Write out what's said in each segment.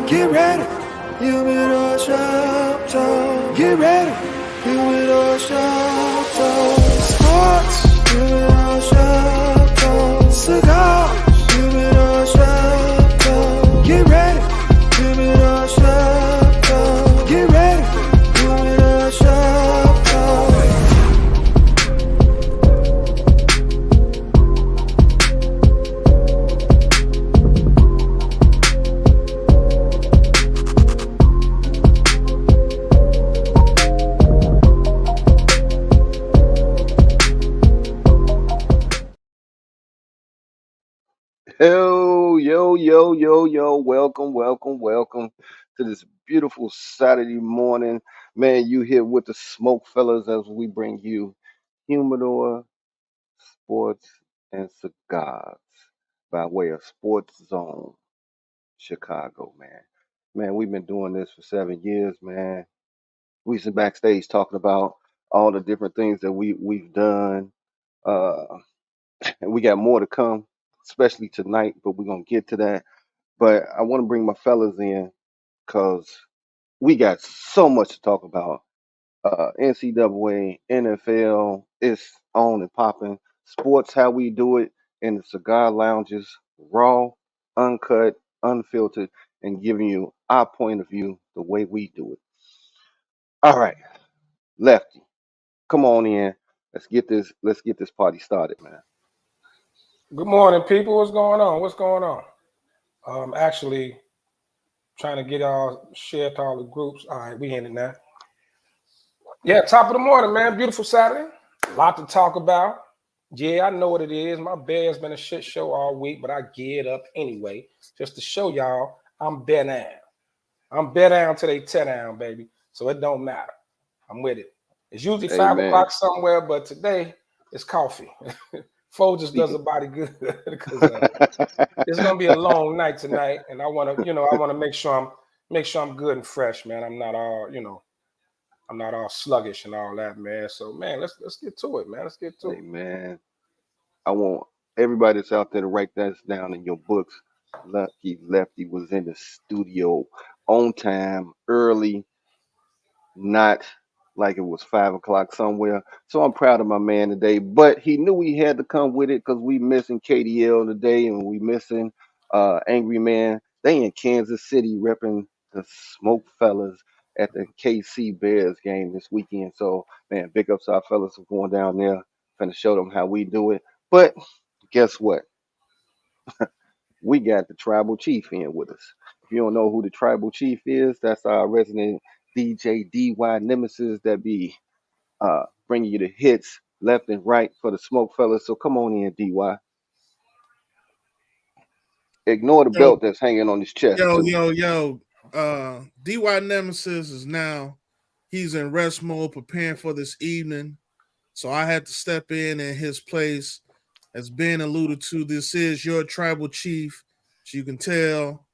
Get ready, Humidor shop talk. Get ready, Humidor shop talk. Sports, Humidor shop talk. Cigars, Humidor shop talk. Get ready, Humidor shop talk. Get ready, Humidor shop talk. Yo, welcome to this beautiful Saturday morning. Man, you here with the SmokeFellas as we bring you Humidor, Sports, and Cigars by way of Sports Zone, Chicago, man. Man, we've been doing this for 7 years, man. We sit backstage talking about all the different things that we've done. Uh, and we got more to come, especially tonight, but we're gonna get to that. But I want to bring my fellas in because we got so much to talk about. NCAA, NFL, it's on and popping. Sports, how we do it in the cigar lounges, raw, uncut, unfiltered, and giving you our point of view the way we do it. All right, Lefty, come on in. Let's get this party started, man. Good morning, people. What's going on? What's going on? Actually, trying to get all shared to all the groups. All right, we in it now. Yeah, top of the morning, man. Beautiful Saturday. A lot to talk about. Yeah, I know what it is. My bed's been a shit show all week, but I get up anyway just to show y'all I'm bed down. I'm bed down till they tear down, baby. So it don't matter. I'm with it. It's usually 5 Amen. o'clock somewhere, but today it's coffee. Folgers does a body good because it's gonna be a long night tonight, and I want to, I want to make sure I'm good and fresh, man. I'm not all, I'm not all sluggish and all that, man. So, man, let's get to it, man. Let's get to it. Amen. I want everybody that's out there to write that down in your books. Lucky Lefty was in the studio on time, early, not like it was 5 o'clock somewhere. So I'm proud of my man today. But he knew he had to come with it because we missing KDL today and we missing Angry Man. They in Kansas City repping the Smoke Fellas at the KC Bears game this weekend. So man, big ups to our fellas for going down there, finna show them how we do it. But guess what? We got the tribal chief in with us. If you don't know who the tribal chief is, that's our resident DJ DY Nemesis that be bringing you the hits left and right for the smoke fellas. So come on in, DY. Ignore the Yo, belt that's hanging on his chest yo, too. yo, yo. DY Nemesis is now he's in rest mode preparing for this evening. So I had to step in his place. As Ben alluded to, this is your tribal chief. So you can tell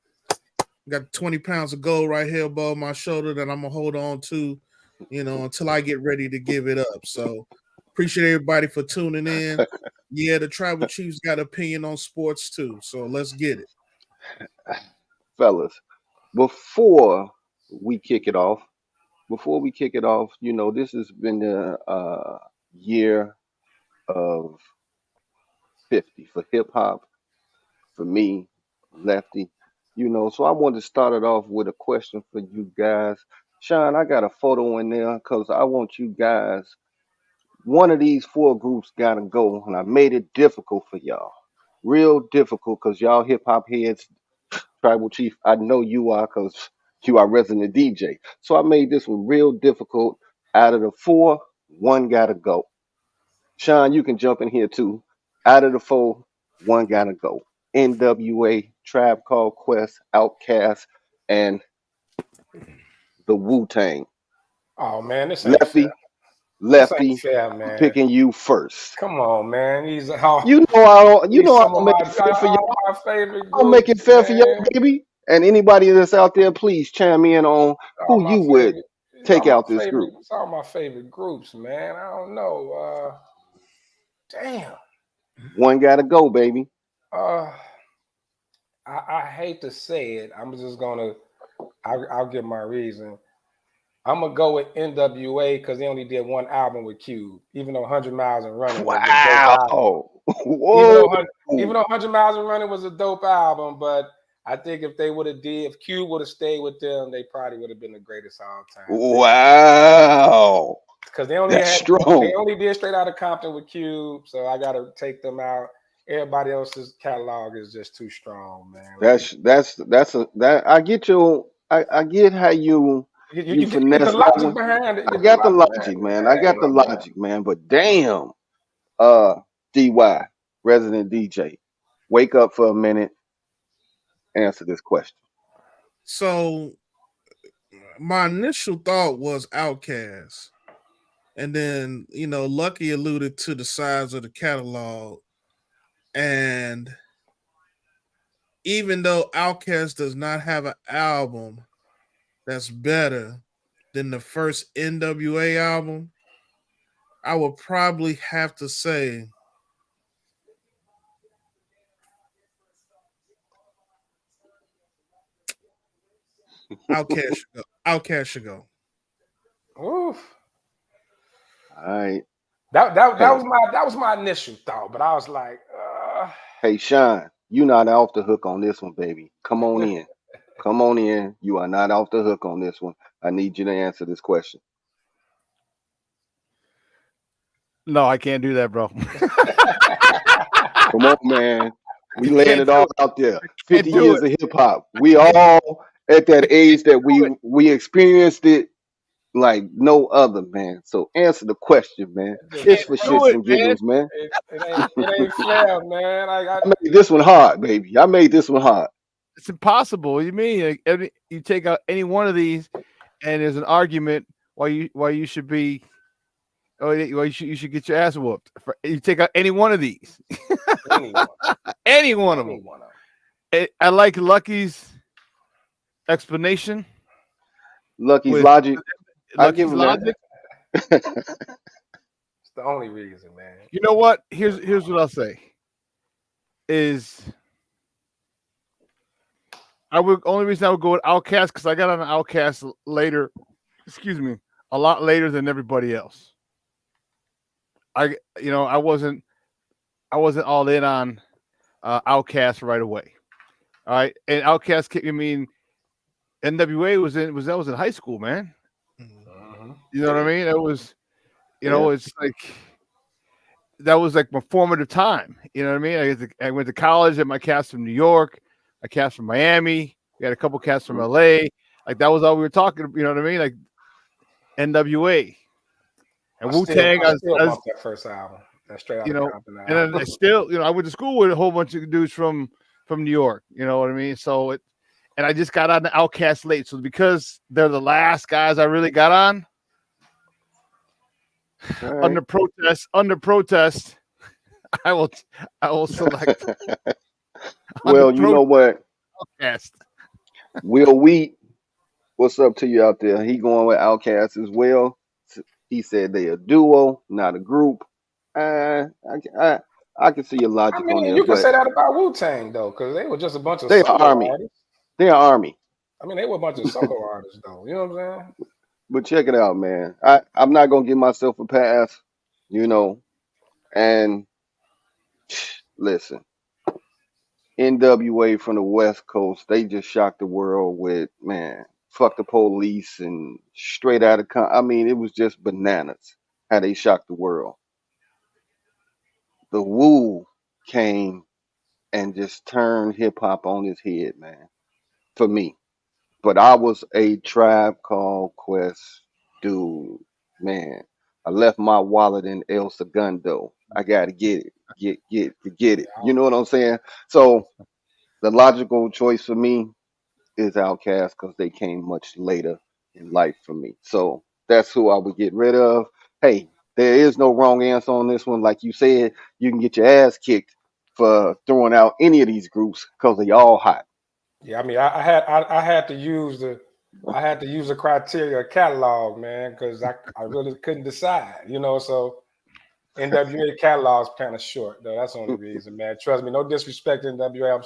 got 20 pounds of gold right here above my shoulder that I'm gonna hold on to, until I get ready to give it up. So appreciate everybody for tuning in. Yeah, the tribal chief's got opinion on sports too. So let's get it. Fellas, before we kick it off, this has been the year of 50 for hip hop, for me, Lefty. So I wanted to start it off with a question for you guys. Sean, I got a photo in there because I want you guys, one of these four groups got to go, and I made it difficult for y'all. Real difficult because y'all hip hop heads, Tribal Chief, I know you are because you are resident DJ. So I made this one real difficult. Out of the four, one got to go. Sean, you can jump in here too. Out of the four, one got to go. NWA, Tribe Called Quest, Outkast, and the Wu Tang. Oh man, this ain't fair. Lefty, This ain't Lefty, fair, I'm man. picking you first. Come on, man. You know I Some of don't my make it fair for all y'all. my favorite I don't make groups, it fair for y'all, man. baby. And anybody that's out there, please chime in on All who my you would favorite, take out this group. it's all my favorite groups, man. I don't know. Damn. One got to go, baby. Uh, I hate to say it. I'm just gonna I'll give my reason. I'm gonna go with NWA because they only did one album with Cube, even though 100 Miles and Running was a dope album. Wow. Whoa. Even though 100 Miles and Running was a dope album, but I think if Cube would have stayed with them, they probably would have been the greatest of all time. Wow. Because That's they strong. only did Straight Outta Compton with Cube, so I gotta take them out. Everybody else's catalog is just too strong, man. I get I get how you You get the finesse that logic one. behind it. You I get the got the logic behind logic, it. man. I Yeah, got the logic, man. But damn, DY, resident DJ, wake up for a minute, answer this question. So my initial thought was Outkast. And then, Lucky alluded to the size of the catalog. And even though Outkast does not have an album that's better than the first NWA album, I would probably have to say Outkast should go. Oof. All right. That Hey, was my initial thought, but I was like, hey, Sean, you not off the hook on this one, baby. Come on in. Come on in. You are not off the hook on this one. I need you to answer this question. No, I can't do that, bro. Come on, man. We I laying can't it do all it. out there. I can't 50 do years it. of hip hop. We I can't all at that age that do it. we experienced it like no other, man. So answer the question, man. just It's Can't for do shits it, and man. giggles, man. it ain't fair, man. I made this one hard, baby. I made this one hard. It's impossible. What do you mean? Like, you take out any one of these, and there's an argument why you should be. Oh, you should get your ass whooped. You take out any one of these, anyone, any one of them. anyone of them. I like Lucky's explanation Lucky's with logic. I give Lucky's him logic. that. It's the only reason, man. You know what? Here's what I'll say. Is only reason I would go with Outkast because I got on Outkast later. Excuse me, a lot later than everybody else. I wasn't all in on Outkast right away. All right, and Outkast. I mean, NWA was in high school, man. Mm-hmm. You know what I mean? It was, Yeah. it's like that was like my formative time. You know what I mean? I went to college, and my cast from New York, a cast from Miami, we had a couple casts from LA. Like that was all we were talking. You know what I mean? Like NWA and Wu Tang. I still bump that first album. That Straight Outta Compton album. And then I still, I went to school with a whole bunch of dudes from New York. You know what I mean? So and I just got on the Outkast late. So because they're the last guys I really got on. Right. Under protest, I will select. Well, you know what? Outkast. Will Wheat, what's up to you out there? He going with Outkast as well. He said they a duo, not a group. I can see your I logic on mean, there, you can say but that about Wu-Tang though, because they were just a bunch of they are solo army. artists. They are army. I mean, they were a bunch of solo artists though. You know what I'm saying? But check it out, man. I'm not gonna give myself a pass, and listen, NWA from the West Coast, they just shocked the world with, man, fuck the police and straight out of I mean, it was just bananas how they shocked the world. The Wu came and just turned hip hop on its head, man, for me. But I was a Tribe Called Quest dude, man. I left my wallet in El Segundo. I gotta get it, get it. You know what I'm saying? So the logical choice for me is Outkast because they came much later in life for me. So that's who I would get rid of. Hey, there is no wrong answer on this one. Like you said, you can get your ass kicked for throwing out any of these groups because they all hot. Yeah, I mean, I had to use the criteria catalog, man, because I really couldn't decide, So NWA catalog's kind of short, though. That's the only reason, man. Trust me, no disrespect to NWA.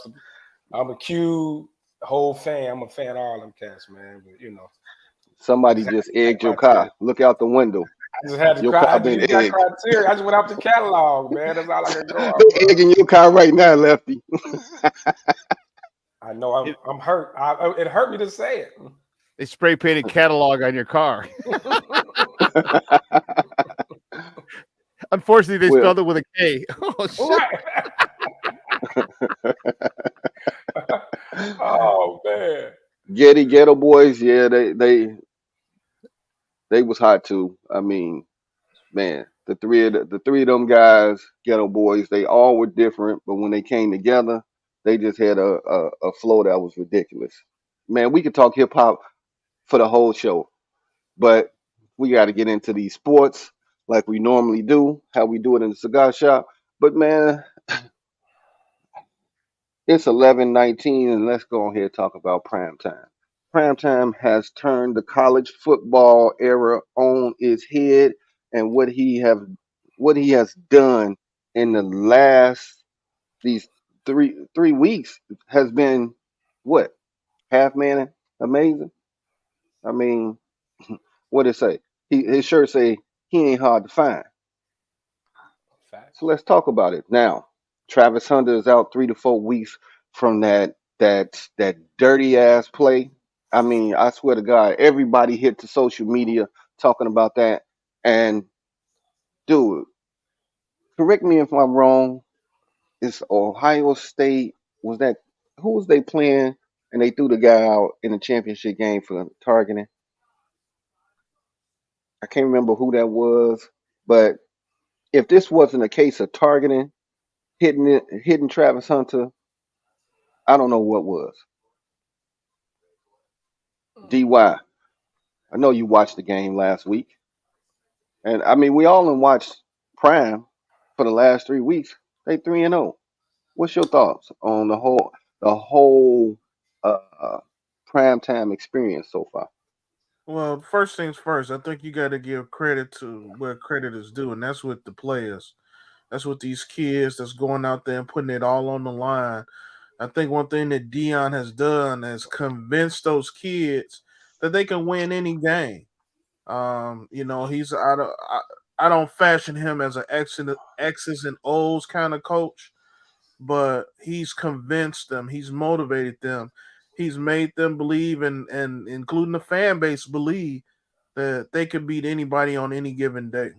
I'm a Q whole fan. I'm a fan of all them cats, man. But I Somebody just had just to meet that egged your criteria. car. Look out the window. I just had to Your cry. I car just been used that egged. criteria. I just went out the catalog, man. That's all I could go off They of. egging your car right now, Lefty. I know I'm hurt. It hurt me to say it. They spray painted catalog on your car. Unfortunately, they Well, spelled it with a K. Oh shit! Right. Oh man. Ghetto Boys, yeah, they was hot too. I mean, man, the three of them guys, Ghetto Boys, they all were different, but when they came together, they just had a flow that was ridiculous. Man, we could talk hip hop for the whole show, but we got to get into these sports like we normally do, how we do it in the cigar shop. But man, it's 11:19, and let's go ahead and talk about prime time. Prime time has turned the college football era on its head, and what he has done in the last these three weeks has been what half man amazing. I mean, what did it say? His shirt say he ain't hard to find. So Facts. let's talk about it now. Travis Hunter is out 3 to 4 weeks from that dirty ass play. I mean, I swear to God, everybody hit the social media talking about that. And dude, correct me if I'm wrong. It's Ohio State. Was that who was they playing? And they threw the guy out in the championship game for targeting. I can't remember who that was, but if this wasn't a case of targeting, hitting Travis Hunter, I don't know what was. DY, I know you watched the game last week, and I mean we all done watched Prime for the last 3 weeks. They 3-0. What's your thoughts on the whole Prime time experience so far? Well, first things first, I think you got to give credit to where credit is due, and that's with the players. That's with these kids that's going out there and putting it all on the line. I think one thing that Dion has done is convinced those kids that they can win any game. He's I don't fashion him as an X's and O's kind of coach, but he's convinced them, he's motivated them, he's made them believe and including the fan base believe that they can beat anybody on any given day.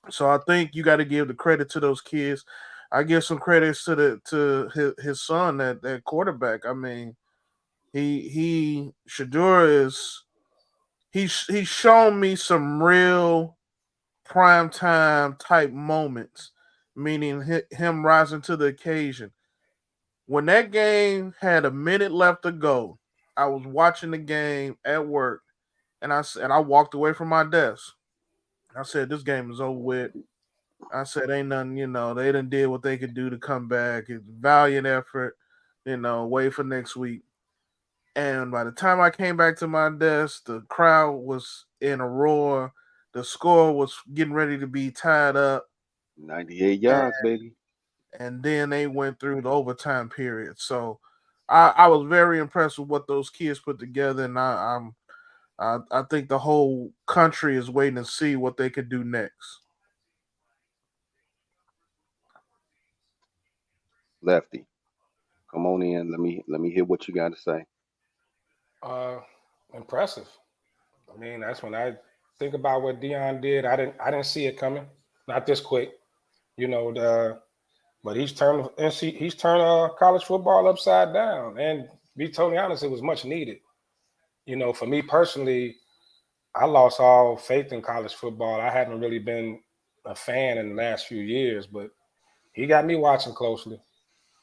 So I think you got to give the credit to those kids. I give some credits to his son, that quarterback. I mean, he Shadura is he's shown me some real prime time type moments, meaning him rising to the occasion. When that game had a minute left to go, I was watching the game at work, and I walked away from my desk. I said, "This game is over with." I said, "Ain't nothing, they done did what they could do to come back. It's valiant effort, wait for next week." And by the time I came back to my desk, the crowd was in a roar. The score was getting ready to be tied up, 98 and, yards, baby. and then they went through the overtime period. So I was very impressed with what those kids put together, and I think the whole country is waiting to see what they could do next. Lefty, come on in. Let me hear what you got to say. Uh, Impressive. I mean, that's when I think about what Dion did. I didn't see it coming. Not this quick. You know, but he's turned college football upside down. And to be totally honest, it was much needed. For me personally, I lost all faith in college football. I haven't really been a fan in the last few years, but he got me watching closely.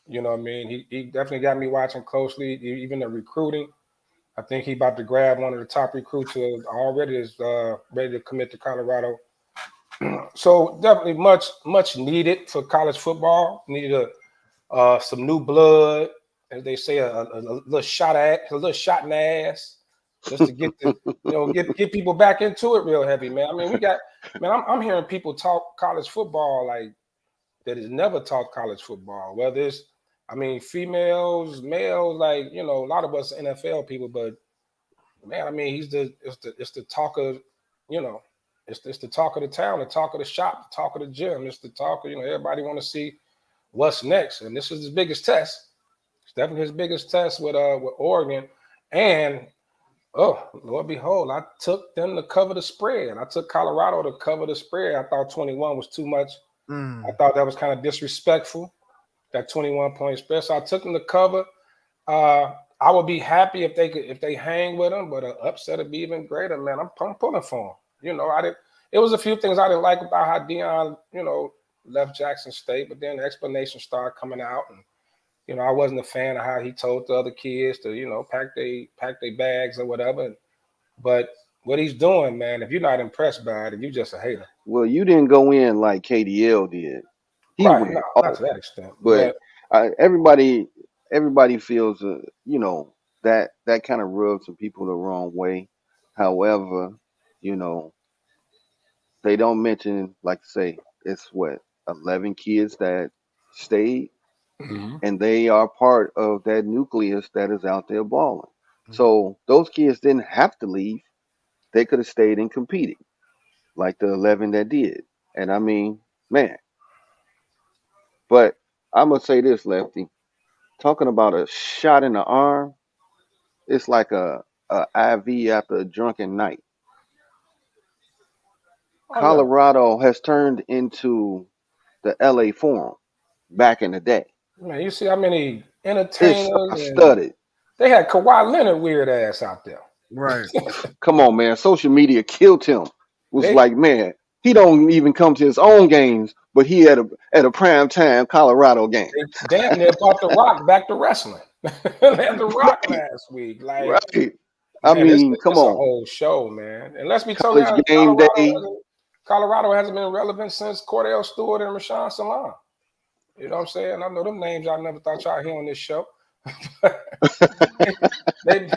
You know what I mean? He definitely got me watching closely. Even the recruiting. I think he about to grab one of the top recruits who already is ready to commit to Colorado. So definitely much needed for college football. Needed some new blood, as they say, a little shot in the ass, just to get the get people back into it real heavy, man. I mean, I'm hearing people talk college football like that has never taught college football. Whether it's I mean, females, males, like, you know, a lot of us NFL people, but man, I mean, it's the talk of, you know, it's the talk of the town, the talk of the shop, the talk of the gym. It's the talk of, you know, everybody want to see what's next. And this is his biggest test. It's definitely his biggest test with Oregon. And oh, Lord behold, I took them to cover the spread. I took Colorado to cover the spread. I thought 21 was too much. I thought that was kind of disrespectful, that 21-point spread. So I took them to cover. I would be happy if they hang with them, but an upset would be even greater, man. I'm pulling for them. You know, it was a few things I didn't like about how Deion, you know, left Jackson State, but then the explanation started coming out, and you know, I wasn't a fan of how he told the other kids to, you know, pack their bags or whatever. But what he's doing, man, if you're not impressed by it, you're just a hater. Well, you didn't go in like KDL did. He Right? went No, not off, to that extent, but but everybody feels you know, that kind of rubs some people the wrong way. However, you know, they don't mention, like I say, it's what, 11 kids that stayed, Mhm. and they are part of that nucleus that is out there balling. Mhm. So those kids didn't have to leave; they could have stayed and competed, like the 11 that did. And I mean, man, but I'm gonna say this, Lefty. Talking about a shot in the arm, it's like a IV after a drunken night. Oh yeah, Colorado has turned into the LA Forum back in the day. man, you see how many It's entertainers and studded. they had Kawhi Leonard weird ass out there. Right. Come on, man. Social media killed him. Was They like, man, he don't even come to his own games, but he at a prime time Colorado game. damn near brought The Rock back to wrestling. They had The Rock Right, last week. Like, right. I man, mean, come it's a on. whole show, man. And let's be totally College honest, game day. Colorado hasn't been relevant since Cordell Stewart and Rashawn Salam. You know what I'm saying? I know them names I never thought y'all hear on this show. they,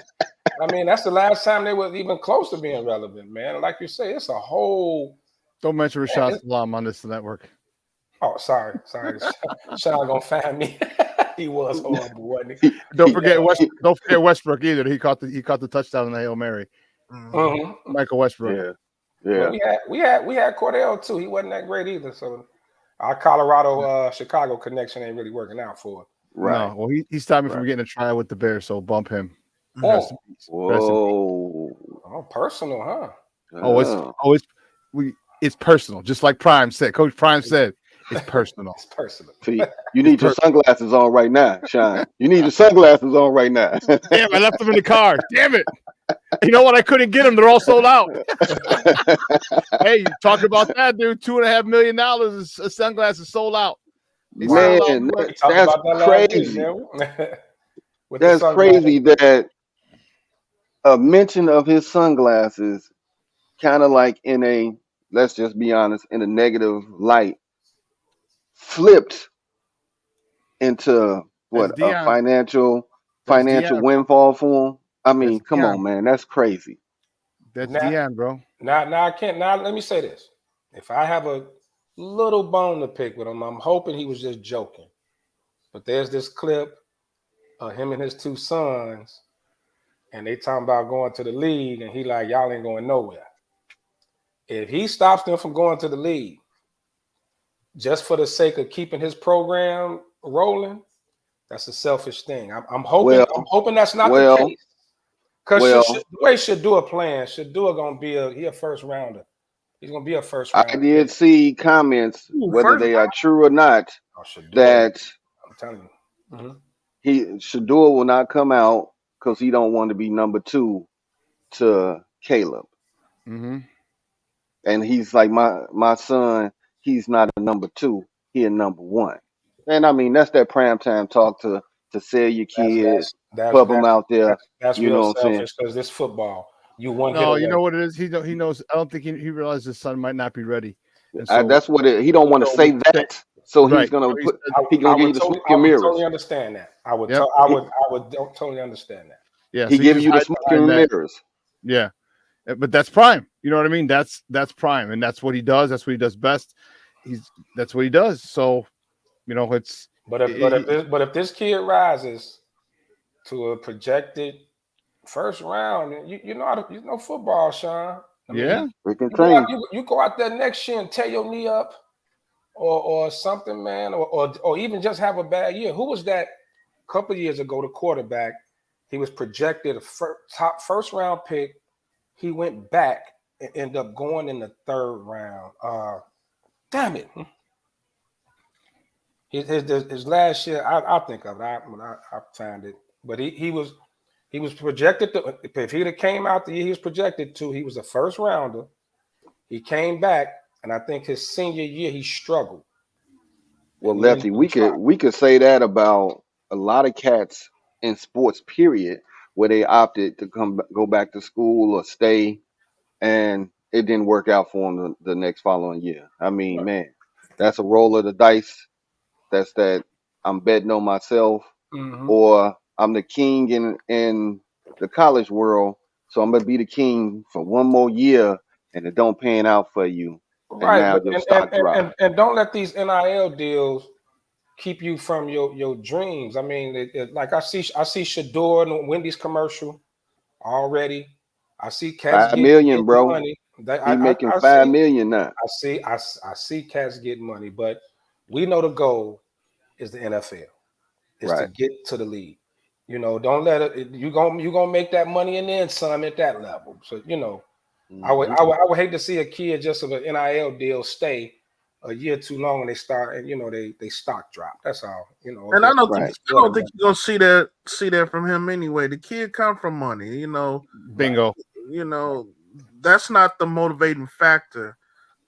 I mean, that's the last time they were even close to being relevant, man. Like you say, it's a whole. Don't mention Man, Rashad Salam on this network. oh, sorry. Sean gonna find me. He was horrible, wasn't he? Don't forget Westbrook either. He caught the touchdown in the Hail Mary. Mm-hmm. Michael Westbrook. Yeah, But yeah. we had Cordell too. He wasn't that great either. So our Colorado Chicago connection ain't really working out for it. Right. No, well, he stopped me from Right. getting a try with the Bears, so bump him. Oh, Rest in peace. Rest in peace. Whoa. personal, huh? It's personal. Just like Prime said. Coach Prime said, it's personal. It's personal. See, you need your sunglasses on right now, Sean. You need your sunglasses on right now. Damn, I left them in the car. Damn it. You know what? I couldn't get them. They're all sold out. Hey, you talk about that, dude. $2.5 million sunglasses sold out. They sold out. Man, We talked that's about that last week, crazy. man. With the That's sunglasses. crazy that a mention of his sunglasses kind of like in a, let's just be honest, in a negative light, flipped into That's what, a Deion. financial That's Deion. windfall for him. I mean, That's come Deion. on, man, that's crazy. That's Now- Deion, bro. Now I can't. Now let me say this: if I have a little bone to pick with him, I'm hoping he was just joking. But there's this clip of him and his two sons, and they talking about going to the league, and he like, y'all ain't going nowhere. If he stops them from going to the league, just for the sake of keeping his program rolling, that's a selfish thing. I'm hoping that's not the case. Because the way Shadua playing, Shadua gonna be a first rounder. He's gonna be a first rounder. I did see comments, whether they are true or not, that I'm telling you, Shador will not come out because he don't want to be number 2 to Caleb. Mm-hmm. And he's like, my son, he's not a number 2, he a number 1. And I mean, that's that primetime talk to sell your kids, pub them out there. That's you real know what I'm saying? selfish because this football, you one hit No, away. you know what it is? He knows. I don't think he realized his son might not be ready. And so, That's what he don't want to say that. So he's Right. gonna So put. He gonna give you the smoke and mirrors. totally understand that. I would Yep. totally understand that. yeah, He so giving just you the hide smoke behind and that. mirrors. Yeah, but that's Prime. You know what I mean? That's Prime, and that's what he does. That's what he does best. That's what he does. So, you know, But if this kid rises to a projected first round, you know football, Sean. I mean, It can you go out change. you go out there next year and tear your knee up or something, man, or even just have a bad year. Who was that a couple years ago? The quarterback, he was projected a top first round pick. He went back and ended up going in the third round. Damn it. His last year, I'll think of it when I find it. But he was projected to, if he'd have came out the year he was projected to, he was a first rounder. He came back, and I think his senior year he struggled. Well, And he didn't Lefty, even try. we could say that about a lot of cats in sports, period, where they opted to go back to school or stay, and it didn't work out for them the next following year. I mean, man, that's a roll of the dice. That's that I'm betting on myself, Mm-hmm. or I'm the king in the college world, so I'm gonna be the king for one more year, and it don't pan out for you, and Right, now but your stock drop. and don't let these NIL deals keep you from your dreams. I mean, like I see Shador in Wendy's commercial already. I see cats 5 million, getting bro. money. That He making I five see. million now. I see cats getting money, but we know the goal is the NFL, is to Right. get to the league. Don't let it. You gonna make that money and then some at that level. So Hmm. I would hate to see a kid just with an NIL deal stay a year too long and they start and they stock drop. That's all. And Right. I don't think you're gonna see that from him anyway. The kid come from money, Bingo. That's not the motivating factor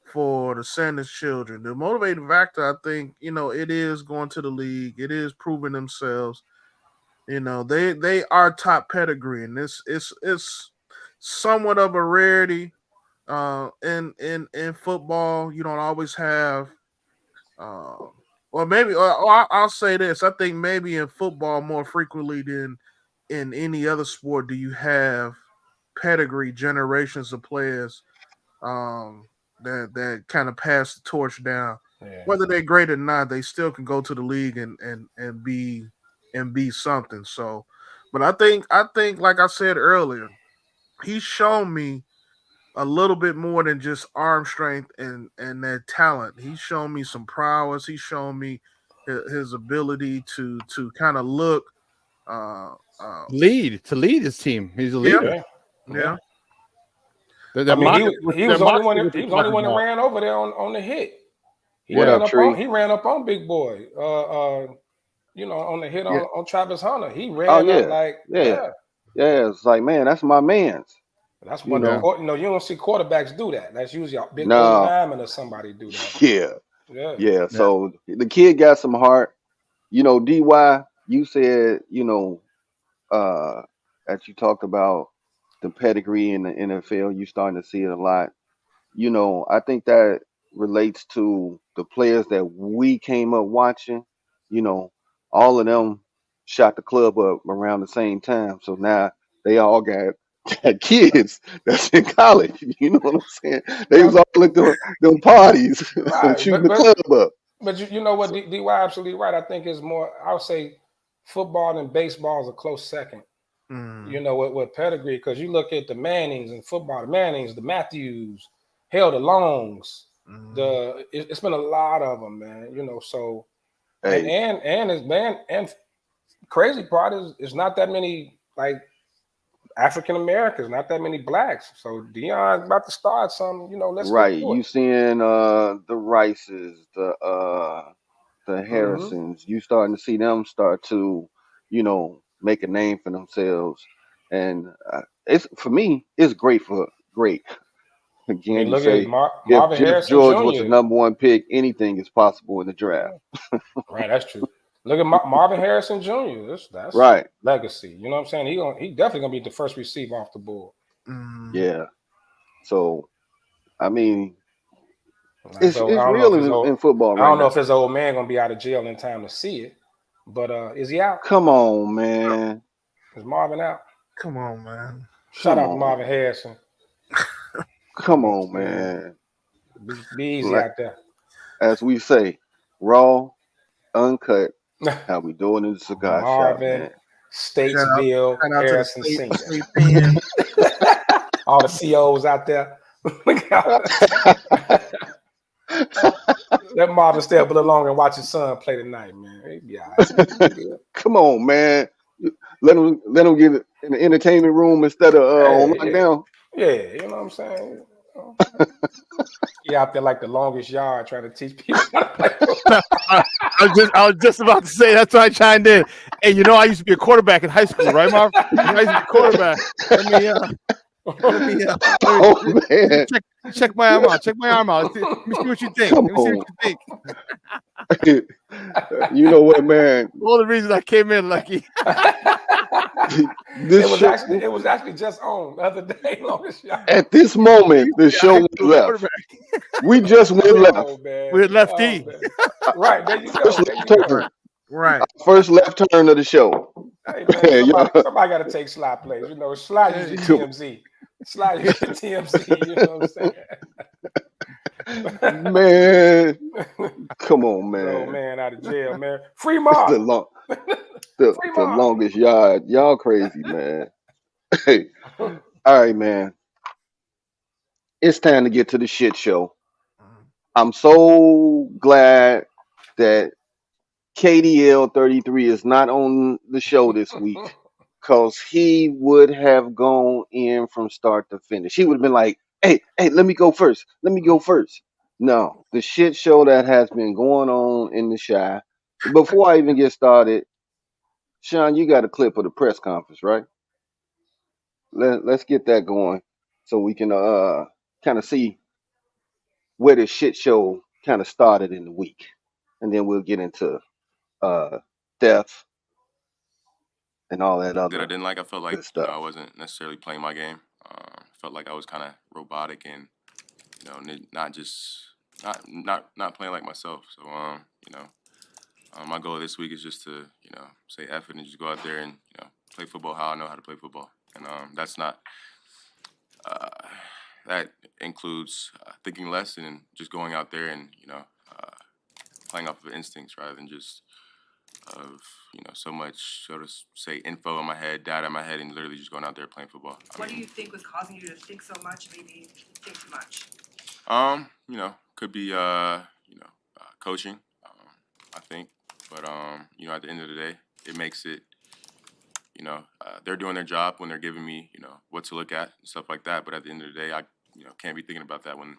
for the Sanders children. The motivating factor, I think, it is going to the league. It is proving themselves. They are top pedigree, and it's somewhat of a rarity. In football, you don't always have. Uh, or maybe, I'll say this: I think maybe in football more frequently than in any other sport do you have pedigree generations of players that kind of pass the torch down. Yeah. Whether they're great or not, they still can go to the league and be something. So, but I think like I said earlier, he's shown me a little bit more than just arm strength and that talent. He's shown me some prowess. He's shown me his ability to kind of look. Uh, uh, To lead his team. He's a yeah, leader. Yeah. Yeah. yeah, I They're mean, mocking what he they're was the only mocking one. what He you're was the only talking one that about. ran over there on the hit. What up, Tree? He ran up on Big Boy. On the hit yeah. on Travis Hunter. He Oh ran up yeah, like yeah, yeah. It's like, man, that's my man's. That's You one of Yeah. know. the you don't see quarterbacks do that. That's usually a big old No. lineman or somebody do that. Yeah, Yeah. yeah. Yeah. So the kid got some heart. DY, you said, uh, that you talked about the pedigree in the NFL. You starting to see it a lot. I think that relates to the players that we came up watching. You know, all of them shot the club up around the same time. So now they all got kids that's in college. You know what I'm saying? They was Well, all at them parties right, shooting the club up. but you know what, DY absolutely right. I think it's more. I would say football and baseball is a close second. Mm, With pedigree, because you look at the Mannings in football, the Mannings, the Matthews, hell, the Longs, mm. it's been a lot of them, man. So Hey, and it's man and crazy part is not that many like African Americans, not that many blacks. So Dion's about to start some. Let's get right. to it. You seeing the Rices, the Mm-hmm. Harrisons, you starting to see them start to, make a name for themselves. And it's for me, it's great. I mean, Again, you look at say if Marvin Jeff Harrison George was the Jr. number one pick, anything is possible in the draft. Yeah, right, that's true. Look at Marvin Harrison Jr. That's Right. legacy. You know what I'm saying? He definitely gonna be the first receiver off the board. Mm. Yeah. So I mean, So it's real in football I right don't know if now. his old man gonna be out of jail in time to see it. But is he out? Come on, man. Is Marvin out? Come on, man. Shout Come out to on. Marvin Harrison. You Come know on, what I'm saying? man. Be easy Like out there. as we say, raw, uncut, How we doing in the cigar shop, Marvin, man? Statesville, Shout out to the Harrison Senior. state pen. All the COs out there. Let Marvin stay up a little longer and watch his son play tonight, man. He'd be all right. Come on, man. Let him get in the entertainment room instead of on lockdown. Yeah, you know what I'm saying? He out there like the longest yard trying to teach people how to play football. I was just about to say that's why I chimed in. Hey, you know, I used to be a quarterback in high school, right, Marv? I used to be a quarterback. Oh man. Check my arm out. Check my arm out. Let me see what you think. Come Let me see on. what you think. You know what, man? All the reasons I came in, Lucky. It was actually just on the other day. Longest yard. At this moment, the show was left. We just went left. Oh, man. We're lefty. Right, there you go. First left turn. Right. First left turn of the show. Hey, man, somebody got to take slide plays. You know, slide usually TMZ. Slide usually TMZ. You know what I'm saying? Man, come on, man. Oh, man, out of jail, man. Free Mark. The longest yard. Y'all crazy, man. Hey, all right, man. It's time to get to the shit show. I'm so glad that KDL 33 is not on the show this week because he would have gone in from start to finish. He would have been like, hey, let me go first. Let me go first. No, the shit show that has been going on in the Shy. Before I even get started, Sean, you got a clip of the press conference, right? Let's get that going so we can kind of see where the shit show kind of started in the week. And then we'll get into theft and all that other that I didn't like. I felt like good stuff. I wasn't necessarily playing my game. Felt like I was kind of robotic and not playing like myself. So my goal this week is just to say F it and just go out there and play football how I know how to play football. And that's not that includes thinking less and just going out there and playing off of instincts rather than just of so much, so to say, info in my head, data in my head, and literally just going out there playing football. What do you think was causing you to think so much, maybe think too much? Could be coaching, I think, but at the end of the day, it makes it they're doing their job when they're giving me what to look at and stuff like that. But at the end of the day, I can't be thinking about that when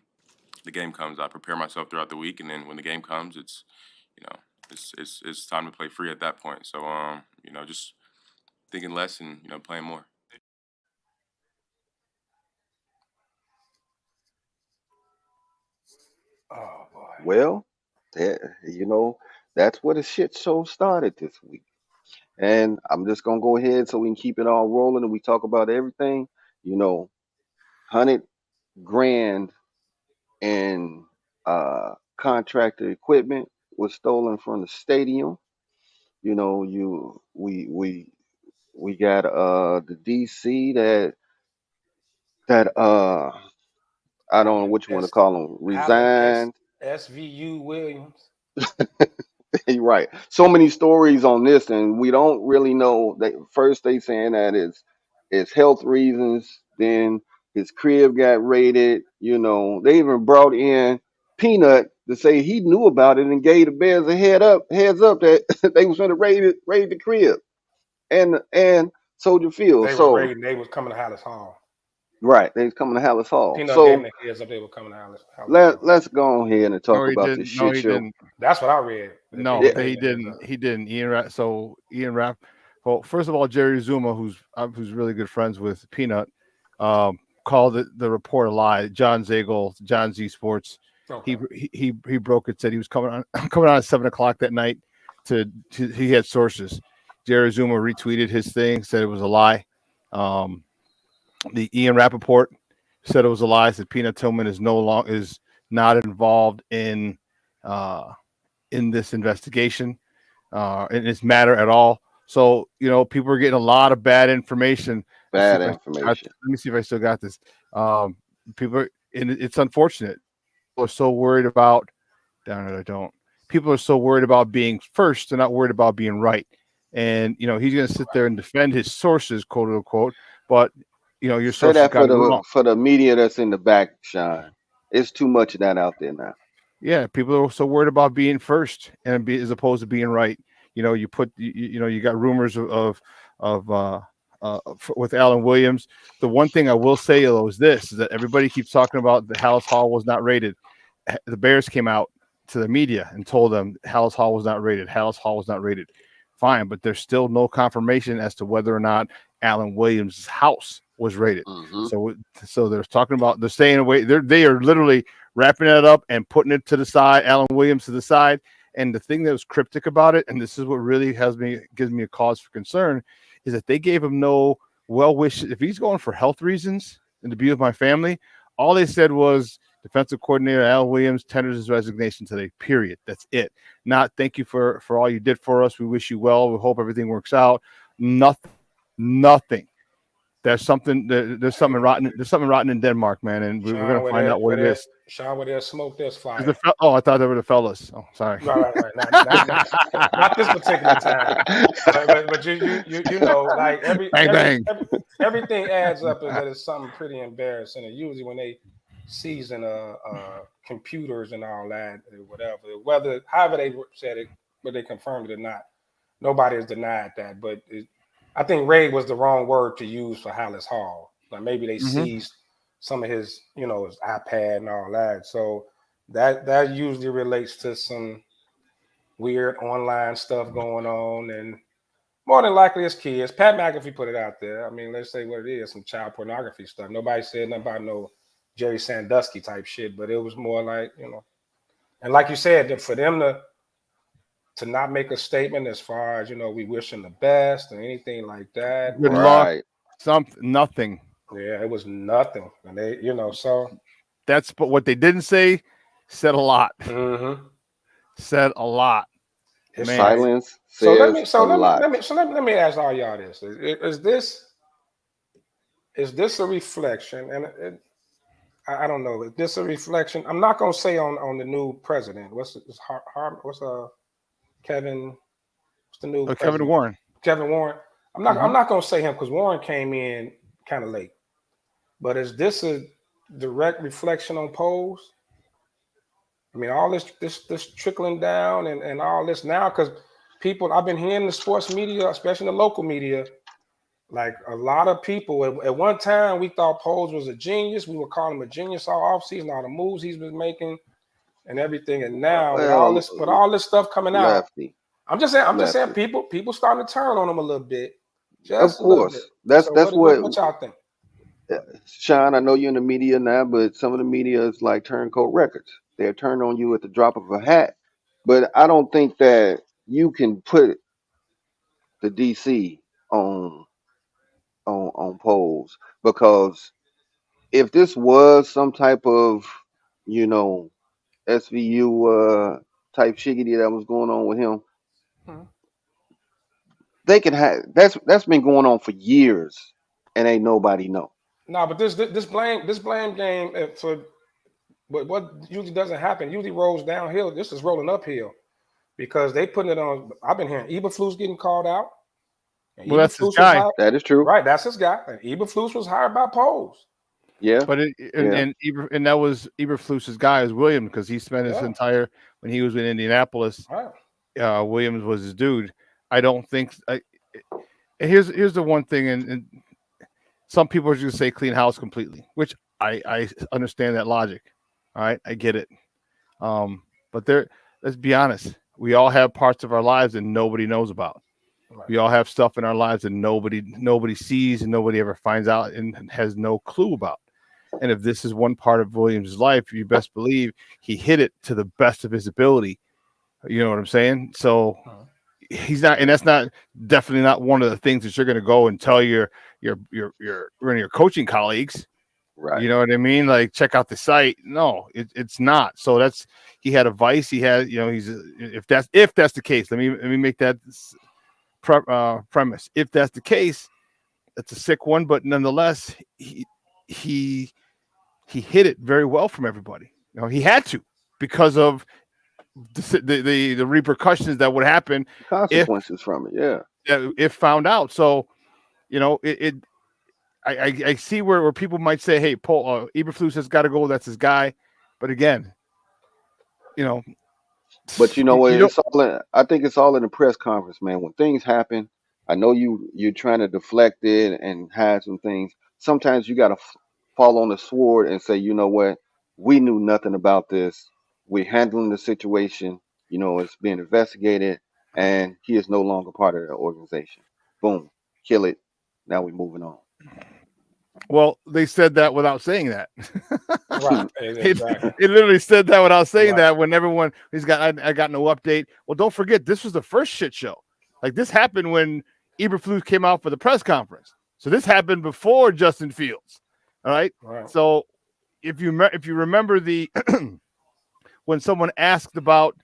the game comes. I prepare myself throughout the week, and then when the game comes, it's it's time to play free at that point. So just thinking less and playing more. Oh, boy. Well, that's where the shit show started this week. And I'm just gonna go ahead so we can keep it all rolling and we talk about everything. 100 grand in contractor equipment was stolen from the stadium. We got the DC that I don't know which one to call them resigned. SVU Williams. You're right. So many stories on this, and we don't really know. First they saying that it's health reasons. Then his crib got raided. They even brought in Peanut to say he knew about it and gave the Bears a heads up that they was going to raid the crib and Soldier Field. They was coming to Hallis Hall. Right, they was coming to Hallis Hall. Peanut So gave the heads up they were coming to Hallis Hall. let's go ahead and talk about this shit show. Didn't. That's what I read. No, he didn't. He didn't. Ian Rapp. Well, first of all, Jerry Zuma, who's really good friends with Peanut, called the report a lie. John Zagel, John Z Sports. Okay. He broke it. Said he was coming on at 7:00 that night. He had sources. Jerry Zuma retweeted his thing, said it was a lie. The Ian Rappaport said it was a lie. Said Peanut Tillman is not involved in this investigation, in this matter at all. So people are getting a lot of bad information. Bad information. Let me see if I still got this. It's unfortunate. People are so worried about. Darn it, I don't. people are so worried about being first, they're not worried about being right. And he's going to sit there and defend his sources, quote unquote, but your Say sources that got it wrong. for the media that's in the back, Sean. It's too much of that out there now. Yeah, people are so worried about being first as opposed to being right. You got rumors with Alan Williams. The one thing I will say though is this: is that everybody keeps talking about the Hallis Hall was not rated. The Bears came out to the media and told them Hallis Hall was not rated. Hallis Hall was not rated. Fine, but there's still no confirmation as to whether or not Alan Williams' house was rated. Hmm. So they're talking about they're staying away. They are literally wrapping it up and putting it to the side. Alan Williams to the side. And the thing that was cryptic about it, and this is what really gives me a cause for concern, is that they gave him no well wishes. If he's going for health reasons and to be with my family, all they said was defensive coordinator Alan Williams tenders his resignation today. Period. That's it. Not thank you for all you did for us. We wish you well. We hope everything works out. Nothing. There's something rotten. There's something rotten in Denmark, man, and we're gonna find out what it is. Sean, where there's smoke, there's fire. I thought they were the fellas. Oh, sorry. Right. Not this particular time. But you know, like everything adds up is that it's something pretty embarrassing. And usually when they season computers and all that, whatever, however they said it, whether they confirmed it or not, nobody has denied that. But I think raid was the wrong word to use for Hallis Hall. Like maybe they seized some of his, his iPad and all that. So that usually relates to some weird online stuff going on, and more than likely it's kids. Pat McAfee put it out there. I mean, let's say what it is, some child pornography stuff. Nobody said nothing about no Jerry Sandusky type shit, but it was more like, and like you said, for them to not make a statement as far as, we wish him the best or anything like that. Good luck. Nothing. Yeah, it was nothing. And they, so but what they didn't say said a lot. Mm-hmm. Said a lot. Silence so says a lot. Let me ask all y'all this. Is this a reflection? And I don't know. Is this a reflection? I'm not gonna say on the new president. What's Kevin? What's the new president? Kevin Warren. Kevin Warren. I'm not gonna say him because Warren came in kind of late. But is this a direct reflection on polls? I mean, all this trickling down and all this now, because people, I've been hearing the sports media, especially the local media, like a lot of people, at one time we thought Poles was a genius. We would call him a genius all offseason, all the moves he's been making and everything. And now with all this stuff coming out, I'm just saying people starting to turn on him a little bit. Of course. That's what y'all think. Sean, I know you're in the media now, but some of the media is like Turncoat Records. They'll turn on you at the drop of a hat. But I don't think that you can put the DC on polls, because if this was some type of, SVU type shiggity that was going on with him, they could have that's been going on for years and ain't nobody know. No, but this blame game for what usually doesn't happen usually rolls downhill. This is rolling uphill because they putting it on. I've been hearing Eberflus getting called out. Well, that's his guy. That is true, right? That's his guy. And Eberflus was hired by polls. Yeah, but and that was Eberflus's guy is Williams, because he spent his entire when he was in Indianapolis. Right. Williams was his dude. I don't think. Here's the one thing, and some people are just gonna say clean house completely, which I understand that logic. All right, I get it. But let's be honest. We all have parts of our lives that nobody knows about. Right. We all have stuff in our lives that nobody sees and nobody ever finds out and has no clue about. And if this is one part of Williams' life, you best believe he hit it to the best of his ability. You know what I'm saying? So he's not, and that's definitely not one of the things that you're going to go and tell your coaching colleagues. Right. You know what I mean? Like, check out the site. No, it's not. So he had a vice. He had, if that's the case, let me make that premise. If that's the case, that's a sick one, but nonetheless, he hit it very well from everybody. He had to, because of the repercussions that would happen Consequences from it, yeah. if found out. So, you know, I see where people might say, hey, Paul Eberflus has got to go. That's his guy. But again, you know, But you know what? you don't. I think it's all in the press conference, man. When things happen, I know you're trying to deflect it and hide some things. Sometimes you got to fall on the sword and say, you know what? We knew nothing about this. We're handling the situation. You know, it's being investigated, and he is no longer part of the organization. Boom, kill it. Now we're moving on. Well, they said that without saying that. Right. Exactly. It literally said that without saying Right. that. When everyone I got no update. Well, don't forget, this was the first shit show. Like, this happened when Eberflus came out for the press conference. So this happened before Justine Fields. All right. Right. So if you remember the when someone asked about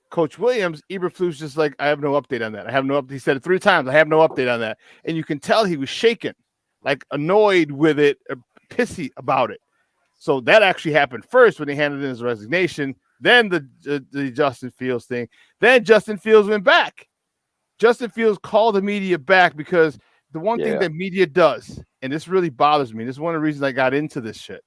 Coach Williams, Eberflus just like, I have no update on that. I have no update. He said it 3 times. I have no update on that. And you can tell he was shaken, like annoyed with it, pissy about it. So that actually happened first when he handed in his resignation. Then the Justine Fields thing. Then Justine Fields went back. Justine Fields called the media back because the one thing that media does, and this really bothers me, this is one of the reasons I got into this shit,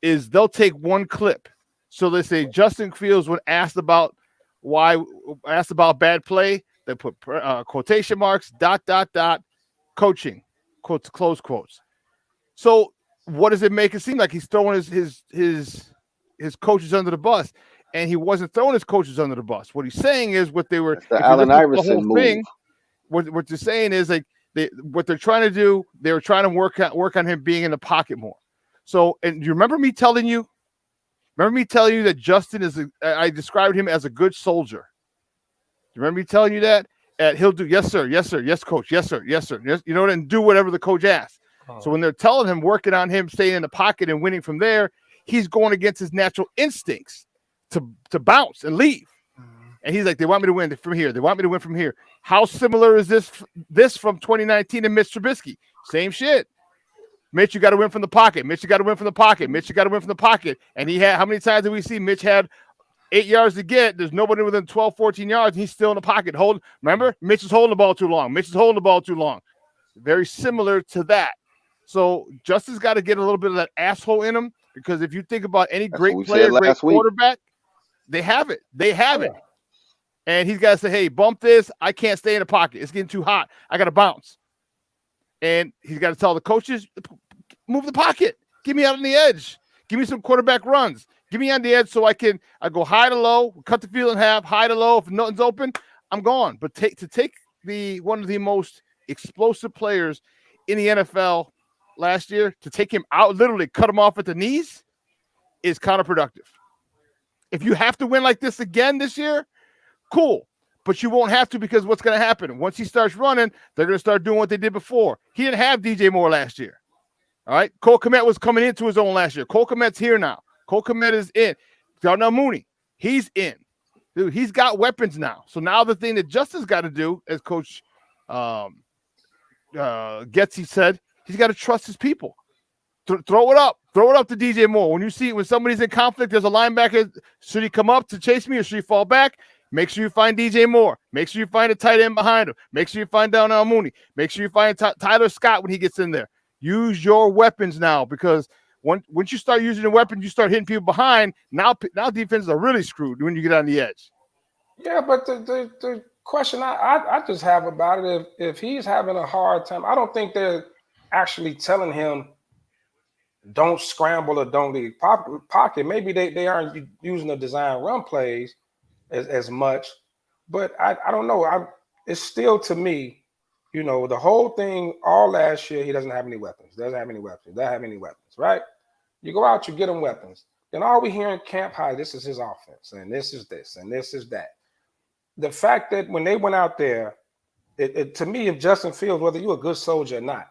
is they'll take one clip. So they say Justine Fields, when asked about bad play, they put quotation marks, ... coaching, quotes, close quotes. So what does it make it seem like? He's throwing his coaches under the bus, and he wasn't throwing his coaches under the bus. What he's saying is what they were. It's the Allen Iverson move. Thing, what they're saying is like what they're trying to do. They were trying to work on him being in the pocket more. So, and you remember me telling you? Remember me telling you that Justin I described him as a good soldier. You remember me telling you that? He'll do, yes, sir, yes, sir, yes, coach, yes, sir, yes, sir. Yes, you know what? And do whatever the coach asks. So when they're telling him, working on him, staying in the pocket and winning from there, he's going against his natural instincts to bounce and leave. And he's like, they want me to win from here. They want me to win from here. How similar is this from 2019 and Mitch Trubisky? Same shit. Mitch, you got to win from the pocket. Mitch, you got to win from the pocket. Mitch, you got to win from the pocket. And he had, how many times did we see Mitch had 8 yards to get? There's nobody within 12, 14 yards. He's still in the pocket. Remember? Mitch is holding the ball too long. Mitch is holding the ball too long. Very similar to that. So Justin's got to get a little bit of that asshole in him, because if you think about any great player, great quarterback, they have it. They have it. And he's got to say, hey, bump this. I can't stay in the pocket. It's getting too hot. I got to bounce. And he's got to tell the coaches, move the pocket. Get me out on the edge. Give me some quarterback runs. Give me on the edge so I go high to low, cut the field in half, high to low. If nothing's open, I'm gone. But to take one of the most explosive players in the NFL last year, to take him out, literally cut him off at the knees, is counterproductive. If you have to win like this again this year, cool. But you won't have to, because what's going to happen? Once he starts running, they're going to start doing what they did before. He didn't have DJ Moore last year. All right? Cole Kmet was coming into his own last year. Cole Kmet's here now. Cole Kmet is in. Darnell Mooney, he's in. Dude, he's got weapons now. So now the thing that Justin's got to do, as Coach Getsy said, he's got to trust his people. Throw it up. Throw it up to DJ Moore. When somebody's in conflict, there's a linebacker. Should he come up to chase me, or should he fall back? Make sure you find DJ Moore. Make sure you find a tight end behind him. Make sure you find Darnell Mooney. Make sure you find Tyler Scott when he gets in there. Use your weapons now, because once you start using the weapons, you start hitting people behind. Now defenses are really screwed when you get on the edge. Yeah, but the question I just have about it, if he's having a hard time, I don't think they're actually telling him don't scramble or don't leave pocket. Maybe they aren't using the design run plays as much, but I don't know. It's still, to me, the whole thing all last year, he doesn't have any weapons. Doesn't have any weapons, right? You go out, you get him weapons. Then all we hear in camp, hi, this is his offense, and this is this, and this is that. The fact that when they went out there, to me, if Justin Fields, whether you're a good soldier or not,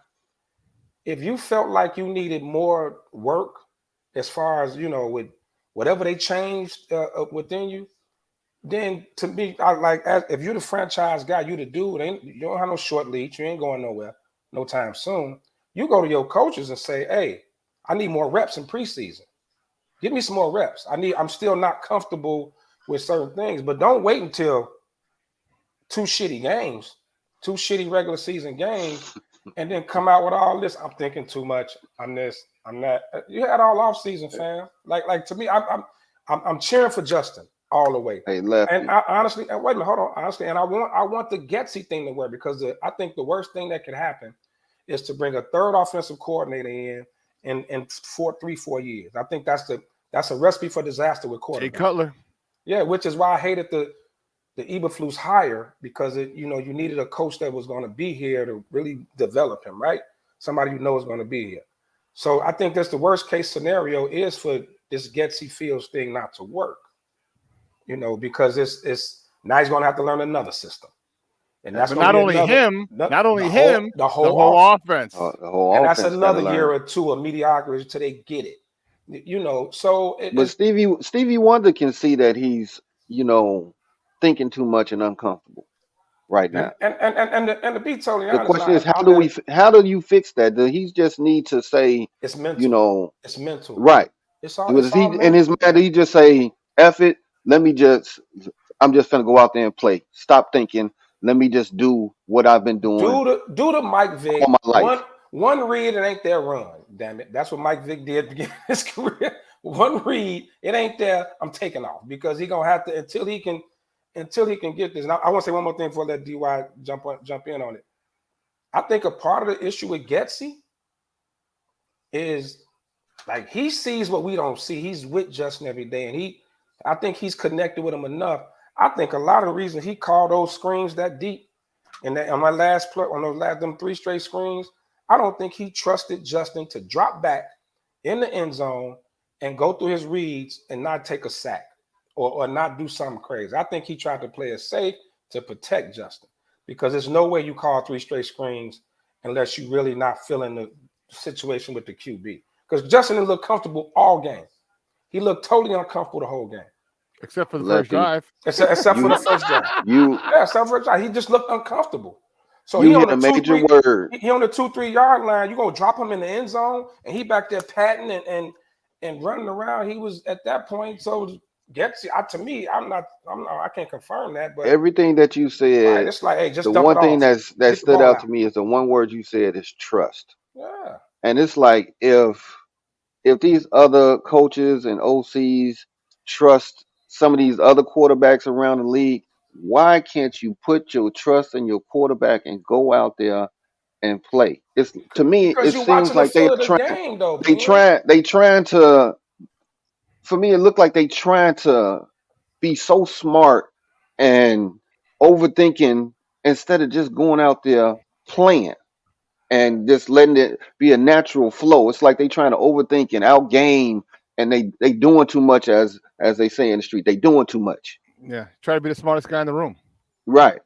if you felt like you needed more work as far as, with whatever they changed within you, then to me, if you're the franchise guy, you the dude, you don't have no short leash, you ain't going nowhere no time soon. You go to your coaches and say, hey, I need more reps in preseason. Give me some more reps. I'm still not comfortable, with certain things, but don't wait until two shitty regular season games, and then come out with all this. I'm thinking too much. I'm this. I'm that. You had all off season, fam. Like to me, I'm cheering for Justin all the way. Hey, And Lefty. I, honestly, and wait a minute, hold on. Honestly, and I want the Getsy thing to work because I think the worst thing that could happen is to bring a third offensive coordinator in 4 years. I think that's a recipe for disaster with Jay quarterbacks. Cutler. Yeah, which is why I hated the Eberflus hire, because you needed a coach that was going to be here to really develop him, right? Somebody who knows going to be here. So I think that's the worst case scenario is for this Getsy Fields thing not to work, because it's now he's going to have to learn another system, and that's But going to not be only another him, the the whole whole offense. offense. The whole And that's offense got to another year learn. or two of mediocrity until they get it. So But Stevie Wonder can see that he's, thinking too much and uncomfortable right now. and to be totally The honest, question now is, how I've do been we, how do you fix that? Does he just need to say, it's you mental. know, It's mental. right? It's Was he all in his mental. mind? He just say, "F it, I'm just gonna go out there and play. Stop thinking. Let me just do what I've been doing Do the Mike Vick all my one life." one read, it ain't their run. Damn it, that's what Mike Vick did to begin his career. One read, it ain't there. I'm taking off because he gonna have to until he can get this. Now I want to say one more thing before I let DY jump in on it. I think a part of the issue with Getsy is like he sees what we don't see. He's with Justin every day, and I think he's connected with him enough. I think a lot of the reason he called those screens that deep and that on my last play, on those last them 3 straight screens, I don't think he trusted Justin to drop back in the end zone and go through his reads and not take a sack or not do something crazy. I think he tried to play it safe to protect Justin because there's no way you call 3 straight screens unless you really not feeling the situation with the QB. Because Justin didn't look comfortable all game. He looked totally uncomfortable the whole game. Except for the first Lefty, drive. Except for the you first drive. you Yeah, except for the drive. He just looked uncomfortable. So you he on hit the a two, major three, word. he on the 2-3 yard line. You gonna drop him in the end zone, and he back there patting and running around. He was at that point. So to me, I can't confirm that, but Everything that you right, said, it's like, hey, just the dump one it thing off, that get the stood ball out out. to me is the one word you said is trust. Yeah, And it's like if these other coaches and OCs trust some of these other quarterbacks around the league, why can't you put your trust in your quarterback and go out there and play? It's to me, because it you're seems watching the like they feel are of the trying. game, though, They Ben. try. They trying to. For me, it looked like they trying to be so smart and overthinking instead of just going out there playing and just letting it be a natural flow. It's like they trying to overthink and outgame, and they doing too much, as they say in the street. They doing too much. Yeah. Try to be the smartest guy in the room. Right.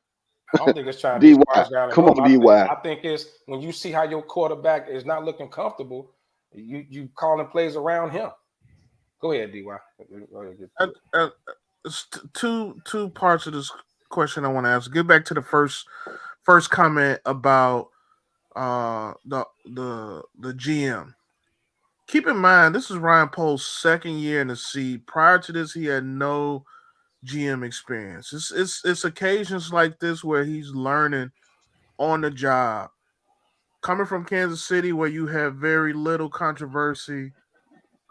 I don't think it's trying to be the DY. smartest guy in the Come room. on, DY. I think it's when you see how your quarterback is not looking comfortable, you calling plays around him. Go ahead, DY. Go ahead, get to it. It's two parts of this question I want to ask. Get back to the first comment about the GM. Keep in mind, this is Ryan Pohl's second year in the seat. Prior to this, he had no GM experience. It's occasions like this where he's learning on the job. Coming from Kansas City, where you have very little controversy,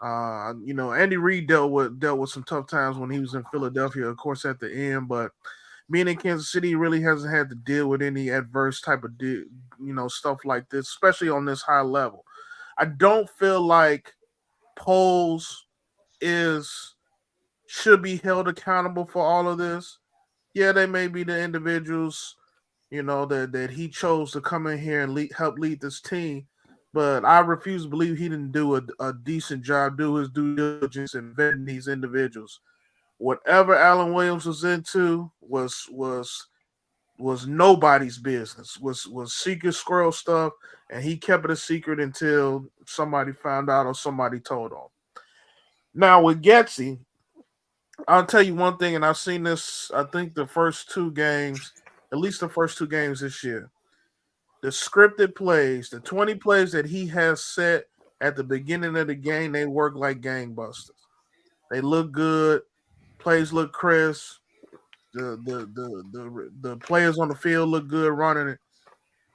Andy Reid dealt with some tough times when he was in Philadelphia, of course, at the end. But being in Kansas City, he really hasn't had to deal with any adverse type of stuff like this, especially on this high level. I don't feel like Poles is should be held accountable for all of this. Yeah, they may be the individuals, that he chose to come in here and help lead this team. But I refuse to believe he didn't do a decent job, do his due diligence in vetting these individuals. Whatever Alan Williams was into was nobody's business. Was secret squirrel stuff, and he kept it a secret until somebody found out or somebody told him. Now with Getsy, I'll tell you one thing, and I've seen this. I think the first 2 games, at least the first 2 games this year, the scripted plays, the 20 plays that he has set at the beginning of the game, they work like gangbusters. They look good. Plays look crisp. The players on the field look good running it.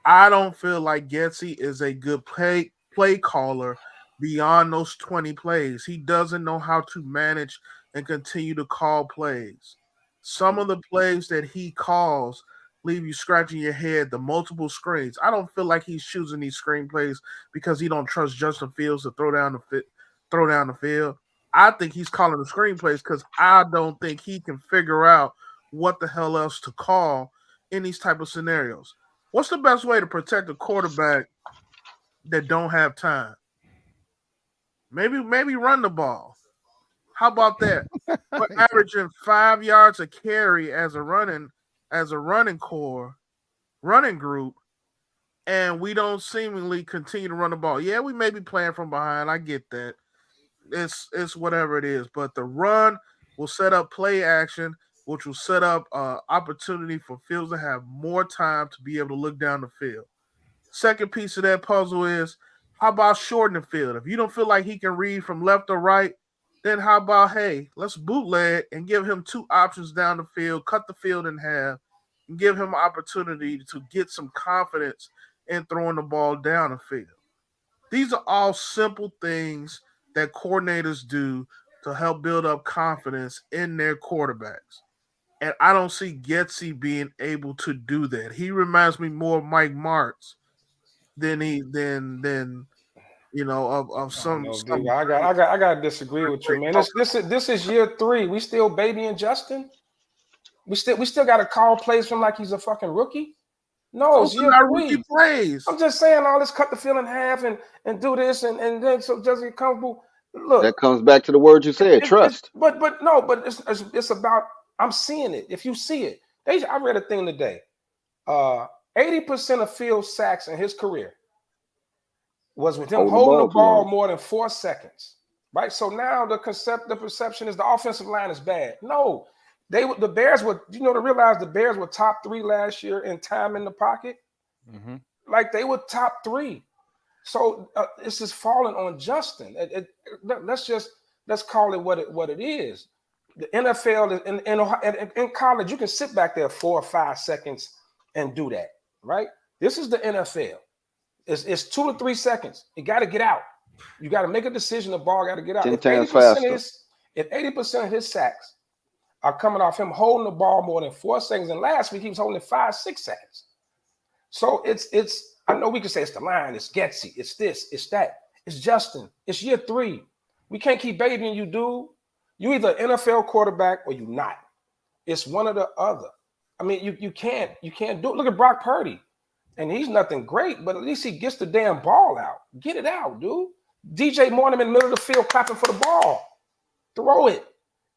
I don't feel like Getsy is a good play caller beyond those 20 plays. He doesn't know how to manage and continue to call plays. Some of the plays that he calls leave you scratching your head, the multiple screens. I don't feel like he's choosing these screen plays because he don't trust Justin Fields to throw down the field. I think he's calling the screen plays because I don't think he can figure out what the hell else to call in these type of scenarios. What's the best way to protect a quarterback that don't have time? Maybe run the ball. How about that? We're averaging 5 yards a carry as a running group, and we don't seemingly continue to run the ball. Yeah, we may be playing from behind. I get that. It's whatever it is, but the run will set up play action, which will set up opportunity for Fields to have more time to be able to look down the field. Second piece of that puzzle is, how about shortening the field? If you don't feel like he can read from left or right, then how about, hey, let's bootleg and give him 2 options down the field, cut the field in half, and give him an opportunity to get some confidence in throwing the ball down the field. These are all simple things that coordinators do to help build up confidence in their quarterbacks. And I don't see Getsy being able to do that. He reminds me more of Mike Martz than of some. No, dude, I got to disagree with you, man. This is year 3. We still babying Justin. We still got to call plays from like he's a fucking rookie. No, it's year 3. Rookie plays. I'm just saying all this, cut the field in half and do this and then so just get comfortable. Look, That comes back to the word you said, trust. But it's about, I'm seeing it. If you see it, I read a thing today. 80% of Fields' sacks in his career was with him holding the ball more than 4 seconds. Right. So now the perception is the offensive line is bad. No, the Bears were, to realize the Bears were top 3 last year in time in the pocket. Mm-hmm. Like they were top 3. So this is falling on Justin. Let's call it what it is. The NFL in college, you can sit back there 4 or 5 seconds and do that, right? This is the NFL. It's 2 to 3 seconds. You got to get out. You got to make a decision. The ball got to get out. 10 times faster. If 80% of his sacks are coming off him holding the ball more than 4 seconds, and last week he was holding it 5-6 seconds. So it's. I know we can say it's the line, it's Getsy, it's this, it's that, it's Justin, it's year 3. We can't keep babying you, dude. You either an NFL quarterback or you not. It's one or the other. I mean, you can't do it. Look at Brock Purdy, and he's nothing great, but at least he gets the damn ball out. Get it out, dude. DJ Moore in the middle of the field clapping for the ball. Throw it.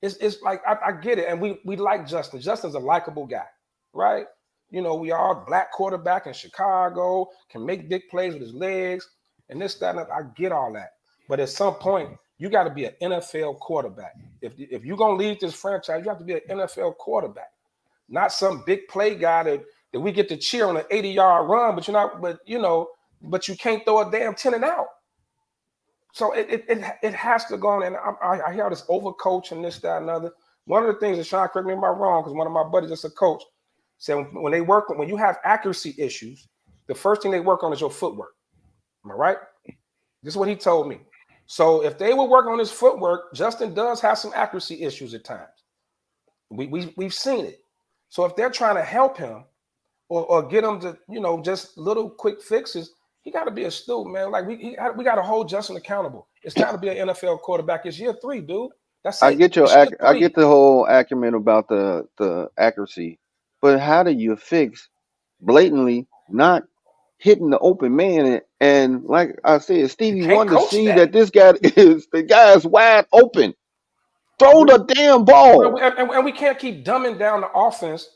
It's like I get it, and we like Justin. Justin's a likable guy, right? We are black quarterback in Chicago, can make big plays with his legs and this, that, and I get all that. But at some point, you got to be an NFL quarterback. If you're going to lead this franchise, you have to be an NFL quarterback, not some big play guy that we get to cheer on an 80-yard run, but you can't throw a damn 10 and out. So it has to go on. And I hear this overcoaching, this, that, and other. One of the things that Sean, correct me if I'm wrong, because one of my buddies is a coach, said when you have accuracy issues, the first thing they work on is your footwork. Am I right? This is what he told me. So if they were working on his footwork, Justin does have some accuracy issues at times. We've seen it. So if they're trying to help him or get him to, just little quick fixes, he got to be a student, man. Like we got to hold Justin accountable. It's time to be an NFL quarterback. It's year 3, dude. That's it. I get the whole acumen about the accuracy. But how do you fix blatantly not hitting the open man? And like I said, Stevie wanted to see that this guy is wide open. Throw the damn ball. And we can't keep dumbing down the offense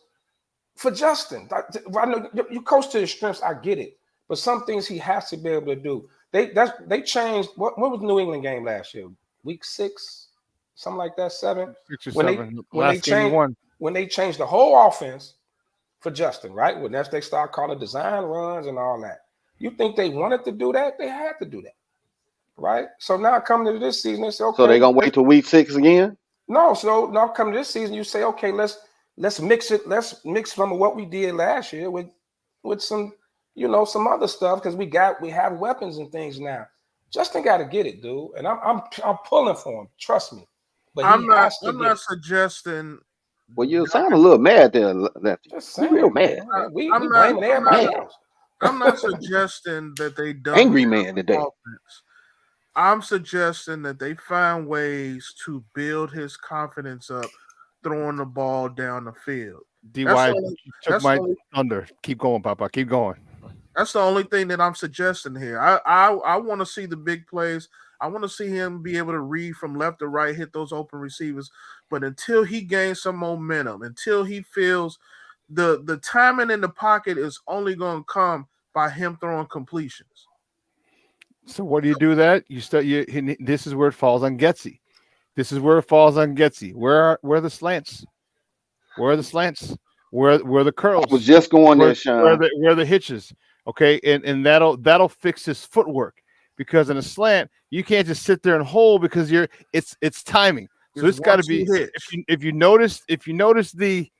for Justin. I know you coach to his strengths. I get it. But some things he has to be able to do. They changed. What was the New England game last year? Week 6, something like that, 7. 6 or 7. When they changed the whole offense for Justin, right? When they start calling design runs and all that. You think they wanted to do that? They had to do that, right? So now coming to this season, they say, okay. So they're gonna wait till week 6 again? No, so now come this season, you say, okay, let's mix it. Let's mix some of what we did last year with some, some other stuff because we have weapons and things now. Justin got to get it, dude, and I'm pulling for him. Trust me, but he has to I'm get not it. suggesting. Well, you sound a little mad there, Lefty. Just You real saying, mad, man. We I'm not. blaming I'm not. everybody man, else. I'm not suggesting that they dumb angry down man the today. offense. I'm suggesting that they find ways to build his confidence up, throwing the ball down the field. That's DY the only, took that's the my only, thunder. Keep going, Papa. Keep going. that's the only thing that I'm suggesting here. I want to see the big plays. I want to see him be able to read from left to right, hit those open receivers. But until he gains some momentum, until he feels the timing in the pocket is only going to come by him throwing completions. So what do you do that? You start. This is where it falls on Getsy. This is where it falls on Getsy. Where are the slants? Where are the slants? Where are the I was curls? just going there, Where Sean. where are the hitches? Okay, and that'll fix his footwork because in a slant you can't just sit there and hold because it's timing. So It's it's got to 1-2 be hitch. if you notice the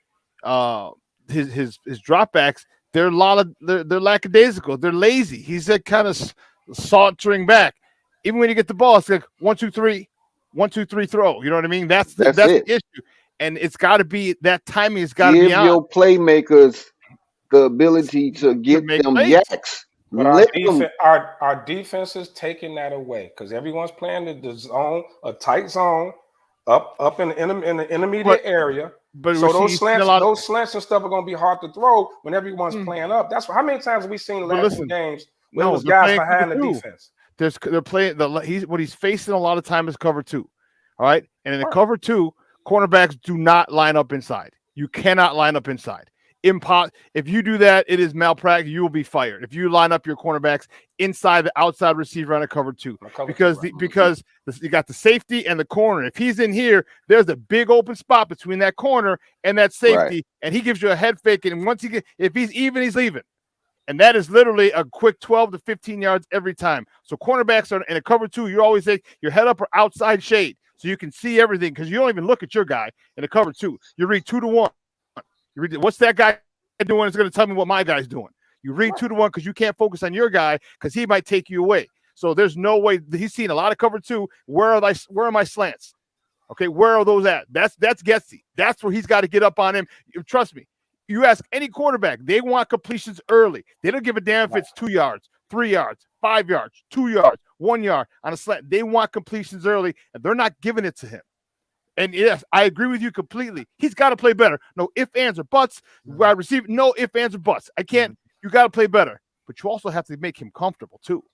uh his dropbacks, they're a lot of they're lackadaisical. They're lazy. He's like kind of sauntering back. Even when you get the ball, it's like 1-2-3, 1-2-3 throw. You know what I mean? That's That's the it. issue. And it's got to be that timing has got to be Give on your playmakers the ability to to get make them plays. yaks. But Let them. our defense is taking that away because everyone's playing the zone, a tight zone, up in the intermediate area. But So you've seen a lot. those slants and stuff are going to be hard to throw when everyone's playing up. That's how many times have we seen the But last two listen, games where it no, was they're guys playing cover behind the two. defense. They're playing what he's facing a lot of time is cover two. All right. And in the Right. cover two, cornerbacks do not line up inside. You cannot line up inside. If you do that, it is malpractice. You will be fired. If you line up your cornerbacks inside the outside receiver on a cover two, because you got the safety and the corner. If he's in here, there's a big open spot between that corner and that safety, and he gives you a head fake. And once if he's even, he's leaving. And that is literally a quick 12 to 15 yards every time. So cornerbacks are in a cover two. You always say your head up or outside shade so you can see everything because you don't even look at your guy in a cover two. You read 2-1. You read what's that guy doing? It's going to tell me what my guy's doing. You read 2-1 because you can't focus on your guy because he might take you away. So there's no way he's seen a lot of cover two. Where are my slants? Okay, where are those at? That's Getsy. That's where he's got to get up on him. Trust me. You ask any quarterback, they want completions early. They don't give a damn if it's 2 yards, 3 yards, 5 yards, 2 yards, 1 yard on a slant. They want completions early, and they're not giving it to him. And yes, I agree with you completely. He's got to play better. No ifs, ands, or buts. Wide receiver, no ifs, ands, or buts. I can't. You got to play better. But you also have to make him comfortable, too.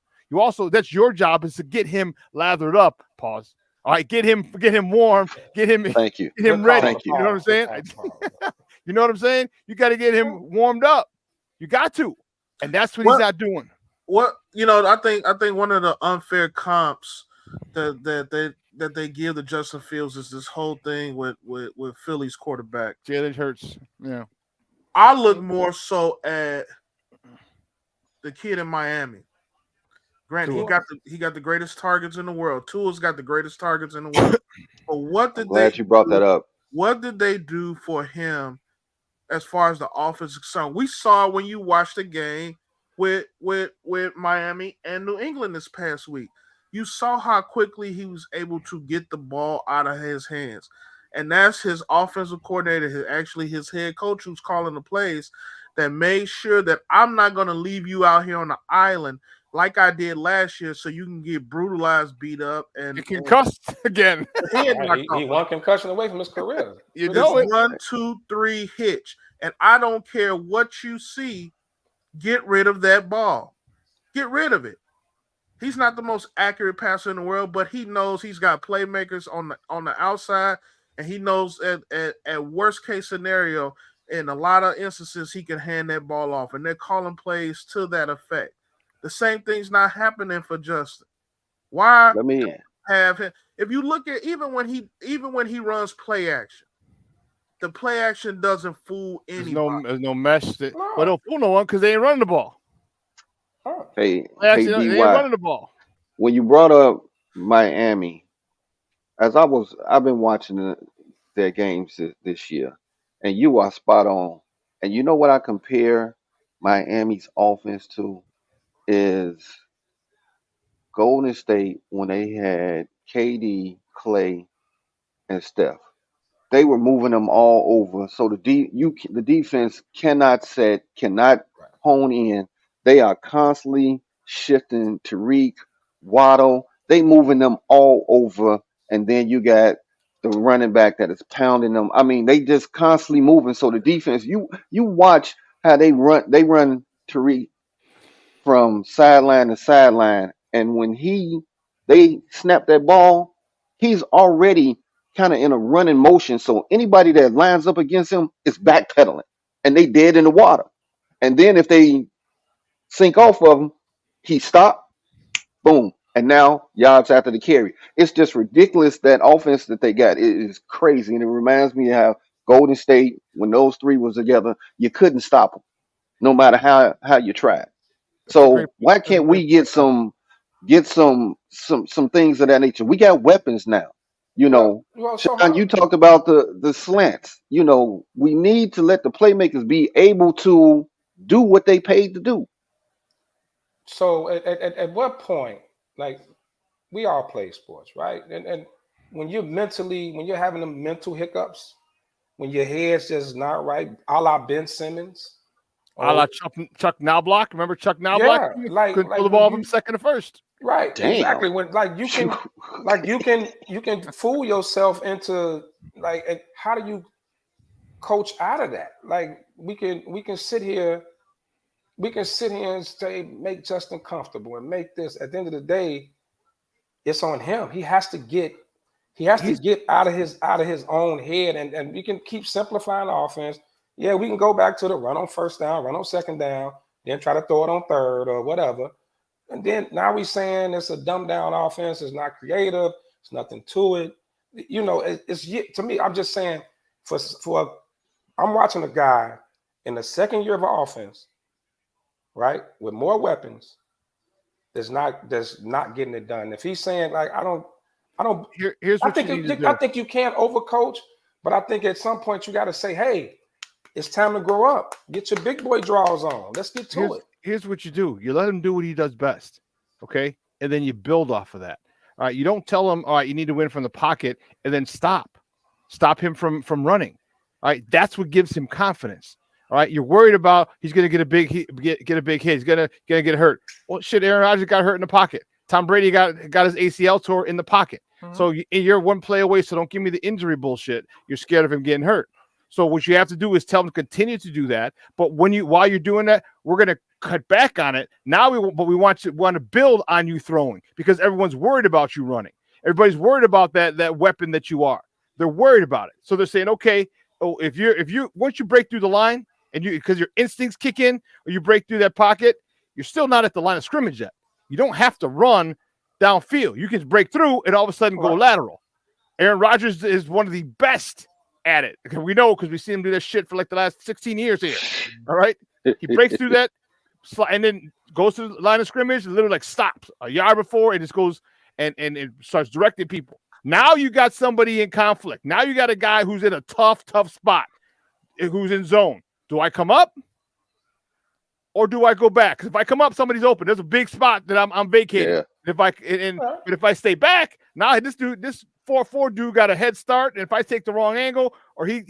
That's your job is to get him lathered up. Pause. All right, get him warm. Thank you. Get him ready. Thank you. You know what I'm saying? You know what I'm saying? You got to get him warmed up. You got to, and that's what he's not doing. I think one of the unfair comps that they give to Justin Fields is this whole thing with Philly's quarterback Jalen Hurts. Yeah, I look more so at the kid in Miami. Granted, he got the greatest targets in the world. Tua's got the greatest targets in the world. But what did Glad you brought that up. What did they do for him as far as the offense is concerned? We saw when you watched the game with Miami and New England this past week. You saw how quickly he was able to get the ball out of his hands. And that's his offensive coordinator, his head coach who's calling the plays that made sure that I'm not going to leave you out here on the island like I did last year so you can get brutalized, beat up, and concussed again. He one concussion away from his career. You know it. 1, 2, 3 hitch. And I don't care what you see, get rid of that ball. Get rid of it. He's not the most accurate passer in the world, but he knows he's got playmakers on the outside, and he knows at worst case scenario, in a lot of instances, he can hand that ball off, and they're calling plays to that effect. The same thing's not happening for Justin. Why have him? If you look at even when he runs play action, the play action doesn't fool anybody. There's no mesh. But don't fool no one because they ain't running the ball. Hey, they ain't running the ball. When you brought up Miami, I've been watching their games this year, and you are spot on. And you know what I compare Miami's offense to is Golden State when they had KD, Clay, and Steph. They were moving them all over. So the defense cannot cannot Right. hone in. They are constantly shifting Tariq, Waddle. They moving them all over, and then you got the running back that is pounding them. I mean, they just constantly moving. So the defense, you watch how they run. They run Tariq from sideline to sideline. And when they snap that ball, he's already kind of in a running motion. So anybody that lines up against him is backpedaling and they dead in the water. And then if they sink off of him, he stop, boom. And now yards after the carry. It's just ridiculous that offense that they got. It is crazy. And it reminds me of how Golden State, when those three was together, you couldn't stop them, no matter how you tried. That's a great. So why That's a can't great we point. get some things of that nature? We got weapons now. You Well, know, well, so Sean, how, you talked about the slants. You know, we need to let the playmakers be able to do what they paid to do. so at what point, like we all play sports, right? And when when you're having them mental hiccups, when your head's just not right, a la Ben Simmons, A or la Chuck Knobloch. Remember Chuck Knobloch? yeah, Couldn't throw like the when ball from you second to first. right, Damn. exactly when you can fool yourself into like and how do you coach out of that? Like we can sit here and say make Justin comfortable and make this. At the end of the day, it's on him. He has to He's get out of his own head, and we can keep simplifying the offense. Yeah, we can go back to the run on first down, run on second down, then try to throw it on third or whatever. And then now we saying it's a dumbed down offense. It's not creative. It's nothing to it. You know, it's to me. I'm just saying for I'm watching a guy in the second year of an offense, right, with more weapons. That's not getting it done. If he's saying like I don't here's what you need to I do. think you can't overcoach, but I think at some point you got to say, hey, it's time to grow up. Get your big boy draws on. Let's get to it. Here's what you do. You let him do what he does best, okay, and then you build off of that. All right, you don't tell him, all right, you need to win from the pocket, and then stop him from running. All right, that's what gives him confidence. All right, you're worried about he's going to get a big get a big hit. He's gonna get hurt. Well, shit, Aaron Rodgers got hurt in the pocket. Tom Brady got his ACL tore in the pocket. Mhm. So you're one play away. So don't give me the injury bullshit. You're scared of him getting hurt. So what you have to do is tell him to continue to do that. But while you're doing that, we're going to cut back on it. Now we want to build on you throwing because everyone's worried about you running. Everybody's worried about that weapon that you are. They're worried about it. So they're saying, okay, if you once you break through the line and because your instincts kick in or you break through that pocket, you're still not at the line of scrimmage yet. You don't have to run downfield. You can break through and all of a sudden go lateral. Aaron Rodgers is one of the best at it. We know because we've seen him do that shit for like the last 16 years here. All right. He breaks through that and then goes to the line of scrimmage and literally like stops a yard before and just goes and it starts directing people. Now you got somebody in conflict. Now you got a guy who's in a tough spot, who's in zone. Do I come up or do I go back? Because if I come up, somebody's open. There's a big spot that I'm vacating. Yeah. But if I stay back, now this 4-4 dude got a head start, and if I take the wrong angle, or he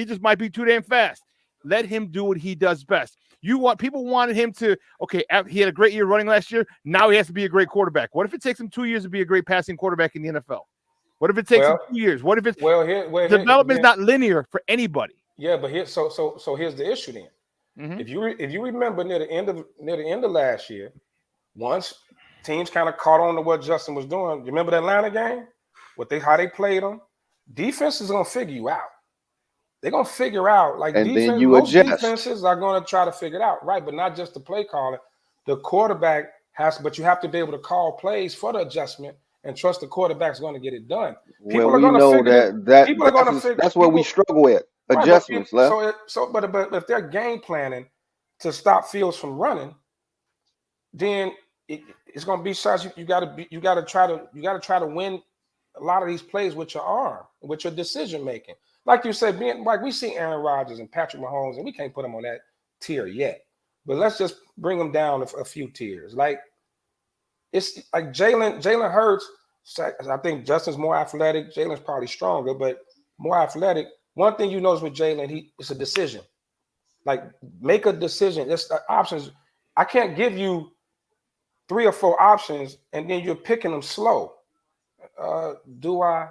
just might be too damn fast, let him do what he does best. People wanted him to, okay, he had a great year running last year. Now he has to be a great quarterback. What if it takes him 2 years to be a great passing quarterback in the NFL? What if it takes him 2 years? What if it's development is not linear for anybody? Yeah, but here's the issue then. Mm-hmm. If you remember near the end of last year, once teams kind of caught on to what Justin was doing. You remember the Atlanta game? How they played them? Defense is gonna figure you out. They're gonna figure out most defenses are gonna try to figure it out, right? But not just the play calling. The quarterback but you have to be able to call plays for the adjustment and trust the quarterback's going to get it done. People are going to figure that's where we struggle at adjustments. Right, but if they're game planning to stop Fields from running, then it's going to be shots. You got to try to win a lot of these plays with your arm, with your decision making. Like you said, being like we see Aaron Rodgers and Patrick Mahomes, and we can't put them on that tier yet. But let's just bring them down a few tiers. Like it's like Jalen Hurts. I think Justin's more athletic. Jalen's probably stronger, but more athletic. One thing you notice with Jalen, it's a decision. Like make a decision. It's options. I can't give you 3 or 4 options and then you're picking them slow. Do I?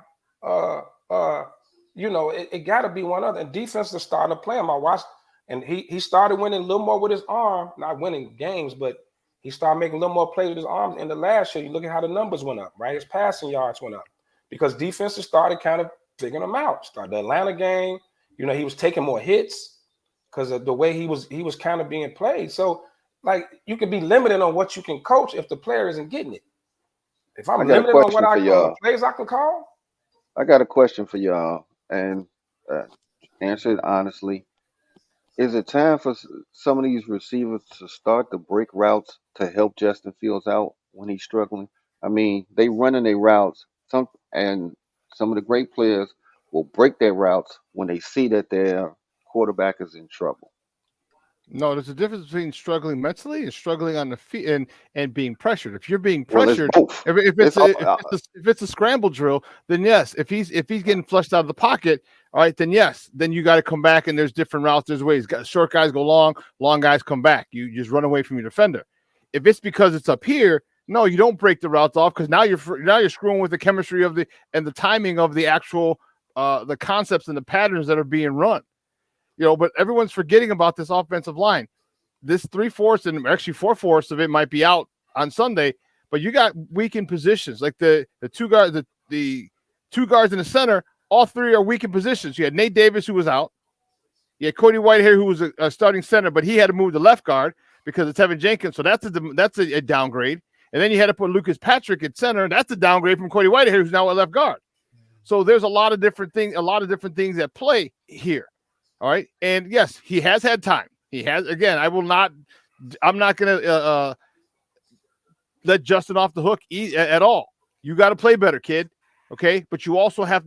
It got to be one other. And defense is starting to play him. I watched, and he started winning a little more with his arm. Not winning games, but he started making a little more plays with his arms. In the last year, you look at how the numbers went up, right? His passing yards went up because defenses started kind of figuring him out. Started the Atlanta game, he was taking more hits because of the way he was kind of being played. So, like, you can be limited on what you can coach if the player isn't getting it. If I'm limited on what plays I can call, I got a question for y'all, and answer it honestly. Is it time for some of these receivers to start to break routes to help Justin Fields out when he's struggling? I mean, they running their routes. Some of the great players will break their routes when they see that their quarterback is in trouble. No, there's a difference between struggling mentally and struggling on the feet and being pressured. If you're being pressured, if it's a scramble drill, then yes. If he's getting flushed out of the pocket, all right, then yes. Then you got to come back and there's different routes. There's ways. Short guys go long guys come back. You just run away from your defender. If it's because it's up here, no, you don't break the routes off because now you're screwing with the chemistry of the timing of the actual the concepts and the patterns that are being run. But everyone's forgetting about this offensive line. This 3/4 and actually 4/4 of it might be out on Sunday, but you got weakened positions like the 2 guards, the 2 guards in the center. All 3 are weakened positions. You had Nate Davis who was out. You had Cody Whitehair who was a starting center, but he had to move to left guard because it's Tevin Jenkins. So that's a downgrade. And then you had to put Lucas Patrick at center. That's a downgrade from Cody Whitehair who's now at left guard. So there's a lot of different things at play here. All right. And yes, he has had time. He has, again, I'm not going to let Justin off the hook at all. You got to play better, kid. Okay. But you also got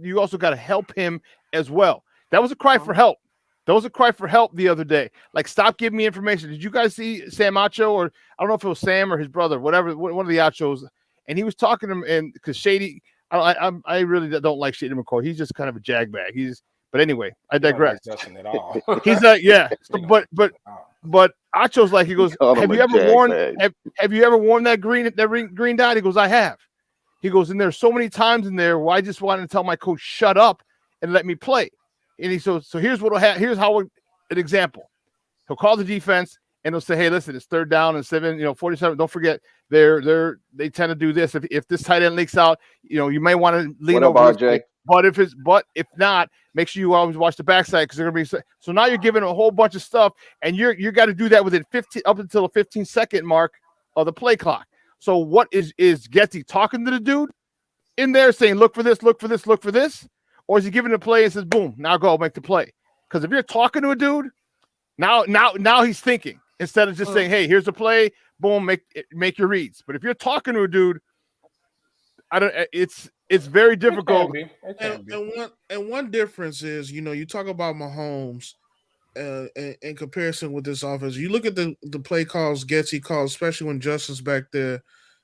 to help him as well. That was a cry for help. The other day. Like, stop giving me information. Did you guys see Sam Acho, or I don't know if it was Sam or his brother, whatever, one of the Achos, and he was talking to him, and because Shady, I really don't like Shady McCoy. He's just kind of a jagbag. But anyway, I digress. At all. He's not, yeah. So, but Acho's like, he goes, have you ever worn that green dot? He goes, I have. He goes, and there's so many times in there where I just wanted to tell my coach, shut up and let me play. And he so here's what'll happen. Here's how an example. He'll call the defense and he'll say, hey, listen, it's 3rd down and 47. Don't forget, they tend to do this. If this tight end leaks out, you may want to lean over. RJ? But if not, make sure you always watch the backside because they're gonna be so now you're giving a whole bunch of stuff, and you got to do that within 15 up until the 15-second mark of the play clock. So what is Getty talking to the dude in there saying, look for this, or is he giving the play and says, boom, now go make the play? Because if you're talking to a dude, now he's thinking instead of just saying, hey, here's the play, boom, make your reads. But if you're talking to a dude, it's very difficult. It can be. And one difference is, you talk about Mahomes in comparison with this offense. You look at the play calls Getsy calls, especially when Justin's back there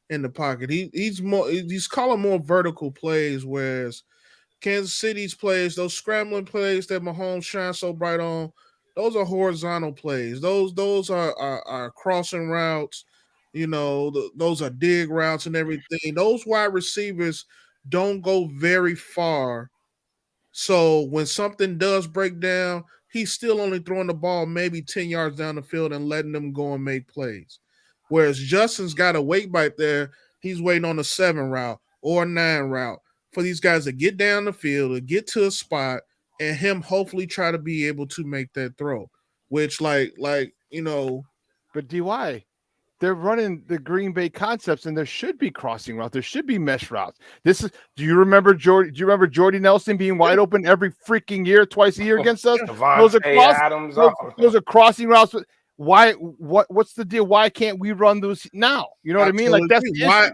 in the pocket. He's calling more vertical plays, whereas Kansas City's plays, those scrambling plays that Mahomes shines so bright on, those are horizontal plays. Those are crossing routes. Those are dig routes and everything. Those wide receivers don't go very far. So when something does break down, he's still only throwing the ball maybe 10 yards down the field and letting them go and make plays. Whereas Justin's got to wait right there. He's waiting on a 7 route or a 9 route for these guys to get down the field, to get to a spot, and him hopefully try to be able to make that throw. Which, like But DY, they're running the Green Bay concepts, and there should be crossing routes. There should be mesh routes. Do you remember Jordy Nelson being wide open every freaking year, twice a year against us? Those are crossing routes. What's the deal? Why can't we run those now? You know what I mean? Like that's the issue.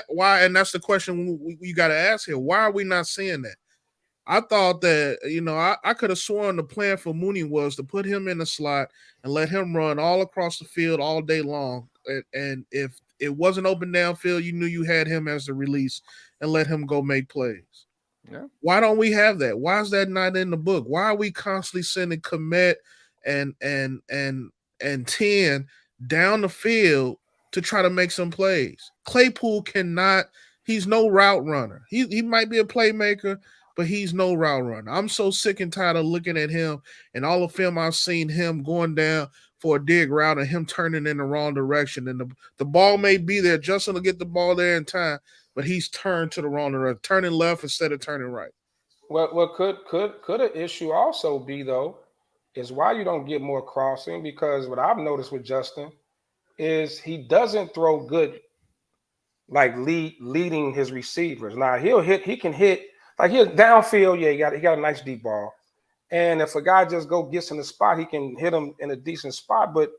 why, and that's the question we got to ask here. Why are we not seeing that? I thought that, I could have sworn the plan for Mooney was to put him in the slot and let him run all across the field all day long. And if it wasn't open downfield, you knew you had him as the release and let him go make plays. Yeah. Why don't we have that? Why is that not in the book? Why are we constantly sending Komet and 10 down the field to try to make some plays? Claypool cannot. He's no route runner. He might be a playmaker, but he's no route runner. I'm so sick and tired of looking at him and all the film I've seen him going down for a dig route and him turning in the wrong direction. And the ball may be there. Justin will get the ball there in time, but he's turned to the wrong direction, turning left instead of turning right. Well, could an issue also be, though, is why you don't get more crossing? Because what I've noticed with Justin is he doesn't throw good, like leading his receivers. Now he can hit, like he'll downfield, yeah, he got a nice deep ball. And if a guy just gets in the spot, he can hit him in a decent spot. But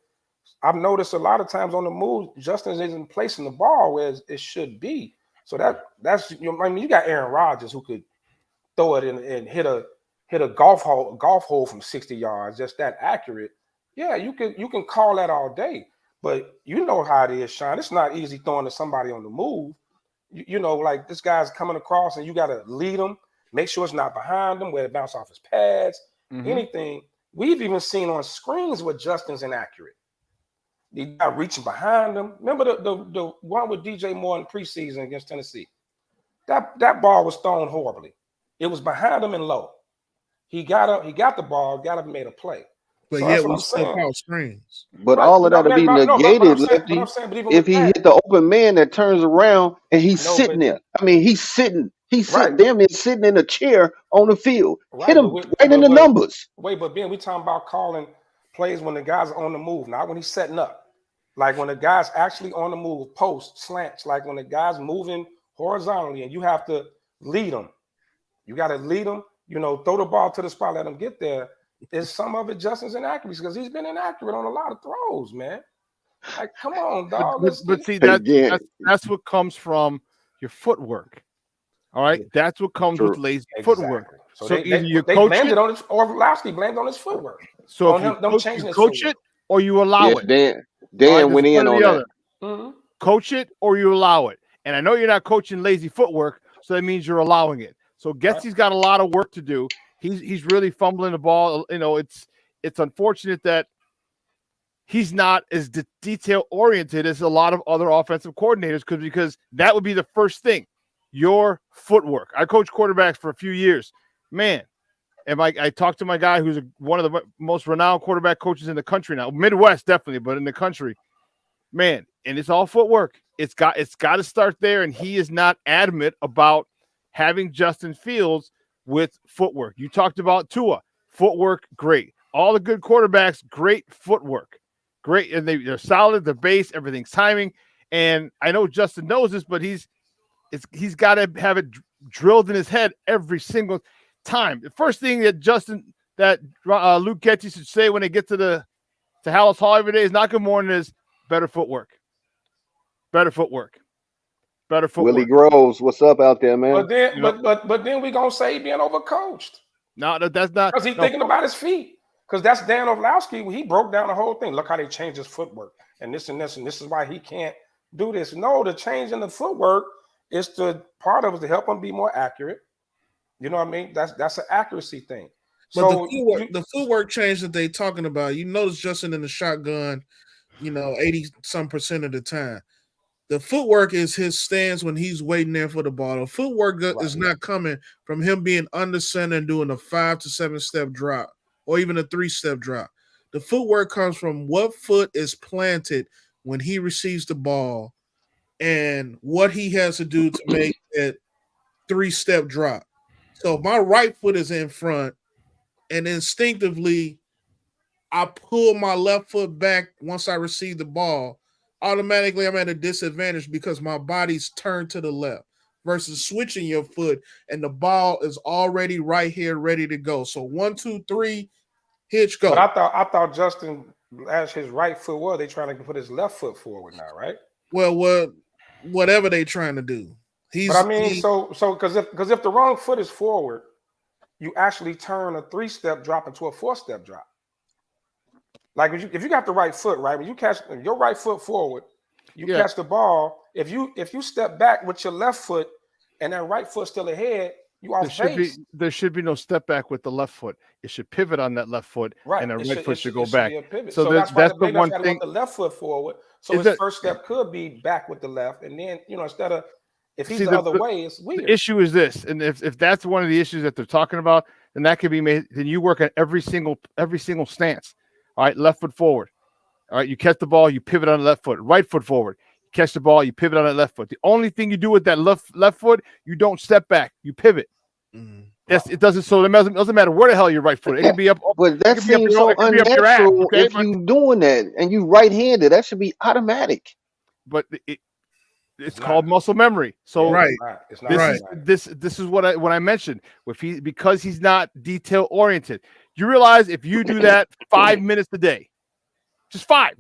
I've noticed a lot of times on the move, Justin isn't placing the ball where it should be. So that's you got Aaron Rodgers who could throw it in and hit a golf hole from 60 yards, just that accurate. Yeah, you can call that all day. But you know how it is, Sean. It's not easy throwing to somebody on the move. Like this guy's coming across and you got to lead him, make sure it's not behind him, where it bounce off his pads, anything. We've even seen on screens where Justin's inaccurate. The guy reaching behind him. Remember the one with DJ Moore in preseason against Tennessee? That ball was thrown horribly. It was behind him and low. He got the ball, got up and made a play. But So yet we still call screens. But all of that'll be negated, Lefty, if he hit the open man that turns around and he's sitting there. I mean, he's sitting damn near sitting in a chair on the field. Hit him right in the numbers. But Ben, we talking about calling plays when the guys are on the move, not when he's setting up. Like when the guy's actually on the move, post, slants, like when the guy's moving horizontally and you have to lead them. You got to lead them, throw the ball to the spot, let them get there. Is some of it Justin's inaccuracy because he's been inaccurate on a lot of throws, man. Like, come on, dog. But see, that's what comes from your footwork. All right, that's what comes with lazy footwork. So they blamed it on his, or Orlowski blamed on his footwork. So if you coach it or you allow it. Dan went in on that. Mm-hmm. Coach it or you allow it. And I know you're not coaching lazy footwork, so that means you're allowing it. So Getsy's got a lot of work to do. He's really fumbling the ball. It's unfortunate that he's not as detail oriented as a lot of other offensive coordinators because that would be the first thing. Your footwork. I coached quarterbacks for a few years. Man, and I talked to my guy who's one of the most renowned quarterback coaches in the country now. Midwest, definitely, but in the country. Man, and it's all footwork. It's got to start there, and he is not adamant about having Justine Fields with footwork. You talked about Tua. Footwork, great. All the good quarterbacks, great footwork. Great, and they're solid, the base, everything's timing. And I know Justin knows this, but he's got to have it drilled in his head every single time. The first thing that Luke Getsy should say when they get to Hallis Hall every day is not good morning, is better footwork. Better footwork. Better footwork. Willie Groves, what's up out there, man? But then we gonna say he being overcoached. No, that's not because he's thinking about his feet. Because that's Dan Orlowski. He broke down the whole thing. Look how they changed his footwork and this and this, and this is why he can't do this. No, the change in the footwork is part of it to help him be more accurate. You know what I mean? That's an accuracy thing. But the footwork change that they talking about, you notice Justin in the shotgun, 80% of the time. The footwork is his stance when he's waiting there for the ball. The footwork is not coming from him being under center and doing a 5 to 7 step drop or even a 3-step drop. The footwork comes from what foot is planted when he receives the ball and what he has to do to make that 3-step drop. So my right foot is in front, and instinctively I pull my left foot back once I receive the ball. Automatically I'm at a disadvantage because my body's turned to the left versus switching your foot and the ball is already right here ready to go. So 1, 2, 3, hitch, go. But I thought Justin as his right foot was, they trying to put his left foot forward now, right? Well, whatever they trying to do, But I mean, so because if the wrong foot is forward, you actually turn a 3-step drop into a 4-step drop. Like if you got the right foot, right, when you catch your right foot forward, you catch the ball. If you step back with your left foot and that right foot still ahead, you off base. There should be no step back with the left foot. It should pivot on that left foot, Right. and the right foot should go It back. Be a pivot. So that's why the one got to thing. want the left foot forward. So his first step could be back with the left, and then instead of if he's the other way, it's weird. The issue is this, and if that's one of the issues that they're talking about, then that could be made. Then you work on every single stance. All right, left foot forward. All right, you catch the ball, you pivot on the left foot. Right foot forward. You catch the ball, you pivot on that left foot. The only thing you do with that left foot, you don't step back. You pivot. It doesn't. So it doesn't matter where the hell your right foot. It can be up. But that seems so unnatural. If you doing that and you right-handed, that should be automatic. But it's called muscle memory. So it's not this is what I mentioned. Because he's not detail oriented. You realize if you do that 5 minutes a day, just 5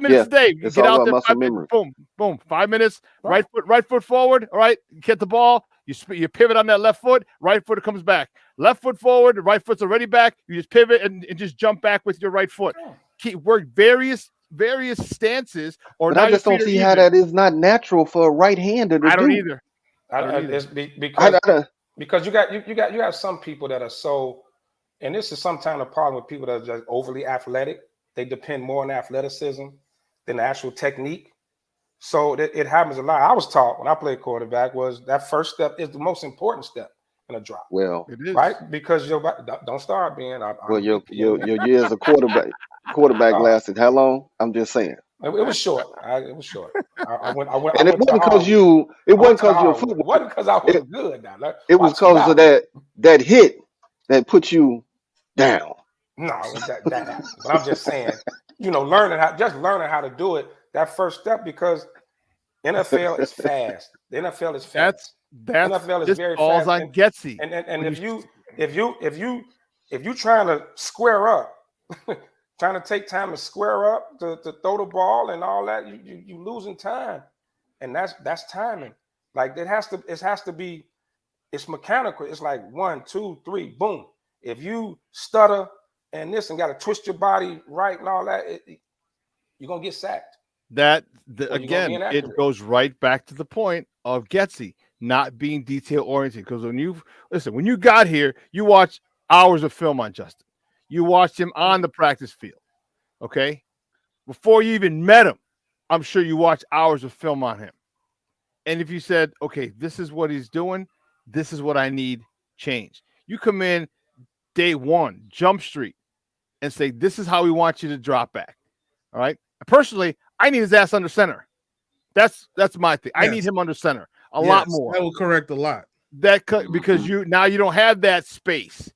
minutes a day, you get out there, 5 minutes, boom, 5 minutes, right foot forward. All right, you get the ball. You pivot on that left foot, right foot comes back. Left foot forward, the right foot's already back. You just pivot and just jump back with your right foot. Work various stances. But I just don't see how that is not natural for a right-hander to do. I don't either. Because you got some people that are so, and this is sometimes a problem with people that are just overly athletic. They depend more on athleticism than the actual technique. So it happens a lot. I was taught when I played quarterback was that first step is the most important step in a drop. Well, it is. Right? Because don't start being. Your years as a quarterback lasted how long? I'm just saying. It was short. It was short. I went. And it wasn't because you. It wasn't because your football. It wasn't because I was good. Now, it was because of that hit that put you down. No, that happened. But I'm just saying, learning how to do it. That first step, because NFL is fast. The NFL is fast. That's NFL is very fast. On Getsy. And if you trying to square up, trying to take time to square up to throw the ball and all that, you losing time, and that's timing. Like it has to be. It's mechanical. It's like 1, 2, 3, boom. If you stutter and got to twist your body right and all that, you're gonna get sacked. Again, it goes right back to the point of Getsy not being detail oriented. Because when you got here, you watched hours of film on Justin. You watched him on the practice field. Okay, before you even met him, I'm sure you watched hours of film on him. And if you said, okay, this is what he's doing, this is what I need change. You come in day one, jump street, and say, this is how we want you to drop back. All right. Personally, I need his ass under center. That's my thing. Yes. I need him under center a lot more. That will correct a lot. Because you don't have that space.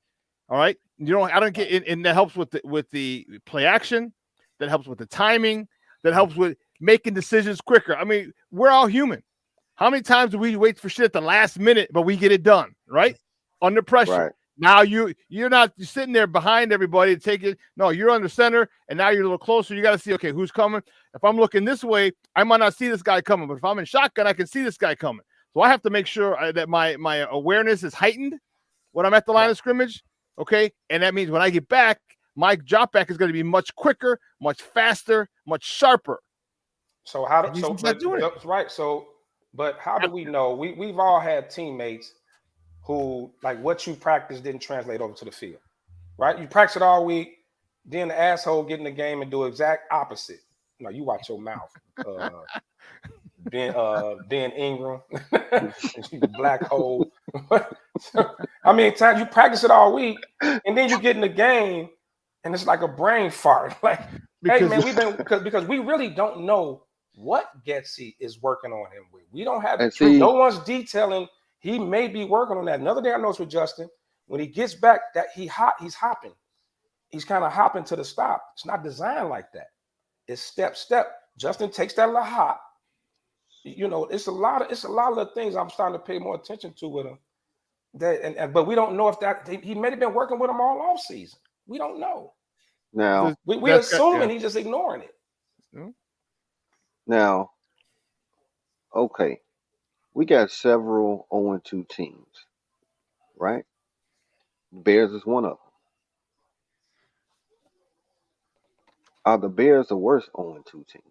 All right. I don't get, and that helps with the play action. That helps with the timing. That helps with making decisions quicker. I mean, we're all human. How many times do we wait for shit at the last minute, but we get it done, right? Under pressure. Right. Now you're sitting there behind everybody to take it. No, you're under center, and now you're a little closer. You got to see, okay, who's coming? If I'm looking this way, I might not see this guy coming, but if I'm in shotgun, I can see this guy coming. So I have to make sure that my awareness is heightened when I'm at the line of scrimmage, okay? And that means when I get back, my drop back is going to be much quicker, much faster, much sharper. So but how do we know? We've all had teammates who, like, what you practice didn't translate over to the field, right? You practice it all week, then the asshole get in the game and do exact opposite. No, you watch your mouth. Ben Ingram, black hole. I mean, you practice it all week, and then you get in the game, and it's like a brain fart. Like, hey man, because we really don't know what Getsy is working on him with. We don't have the truth. No one's detailing. He may be working on that. Another thing I noticed with Justin, when he gets back, that he's hopping. He's kind of hopping to the stop. It's not designed like that. It's step. Justin takes that little hop. It's a lot of things I'm starting to pay more attention to with him. But we don't know if he may have been working with him all off season. We don't know. Now, We assuming he's just ignoring it. now, okay, we got several 0-2 teams, right? Bears is one of them. Are the Bears the worst 0-2 team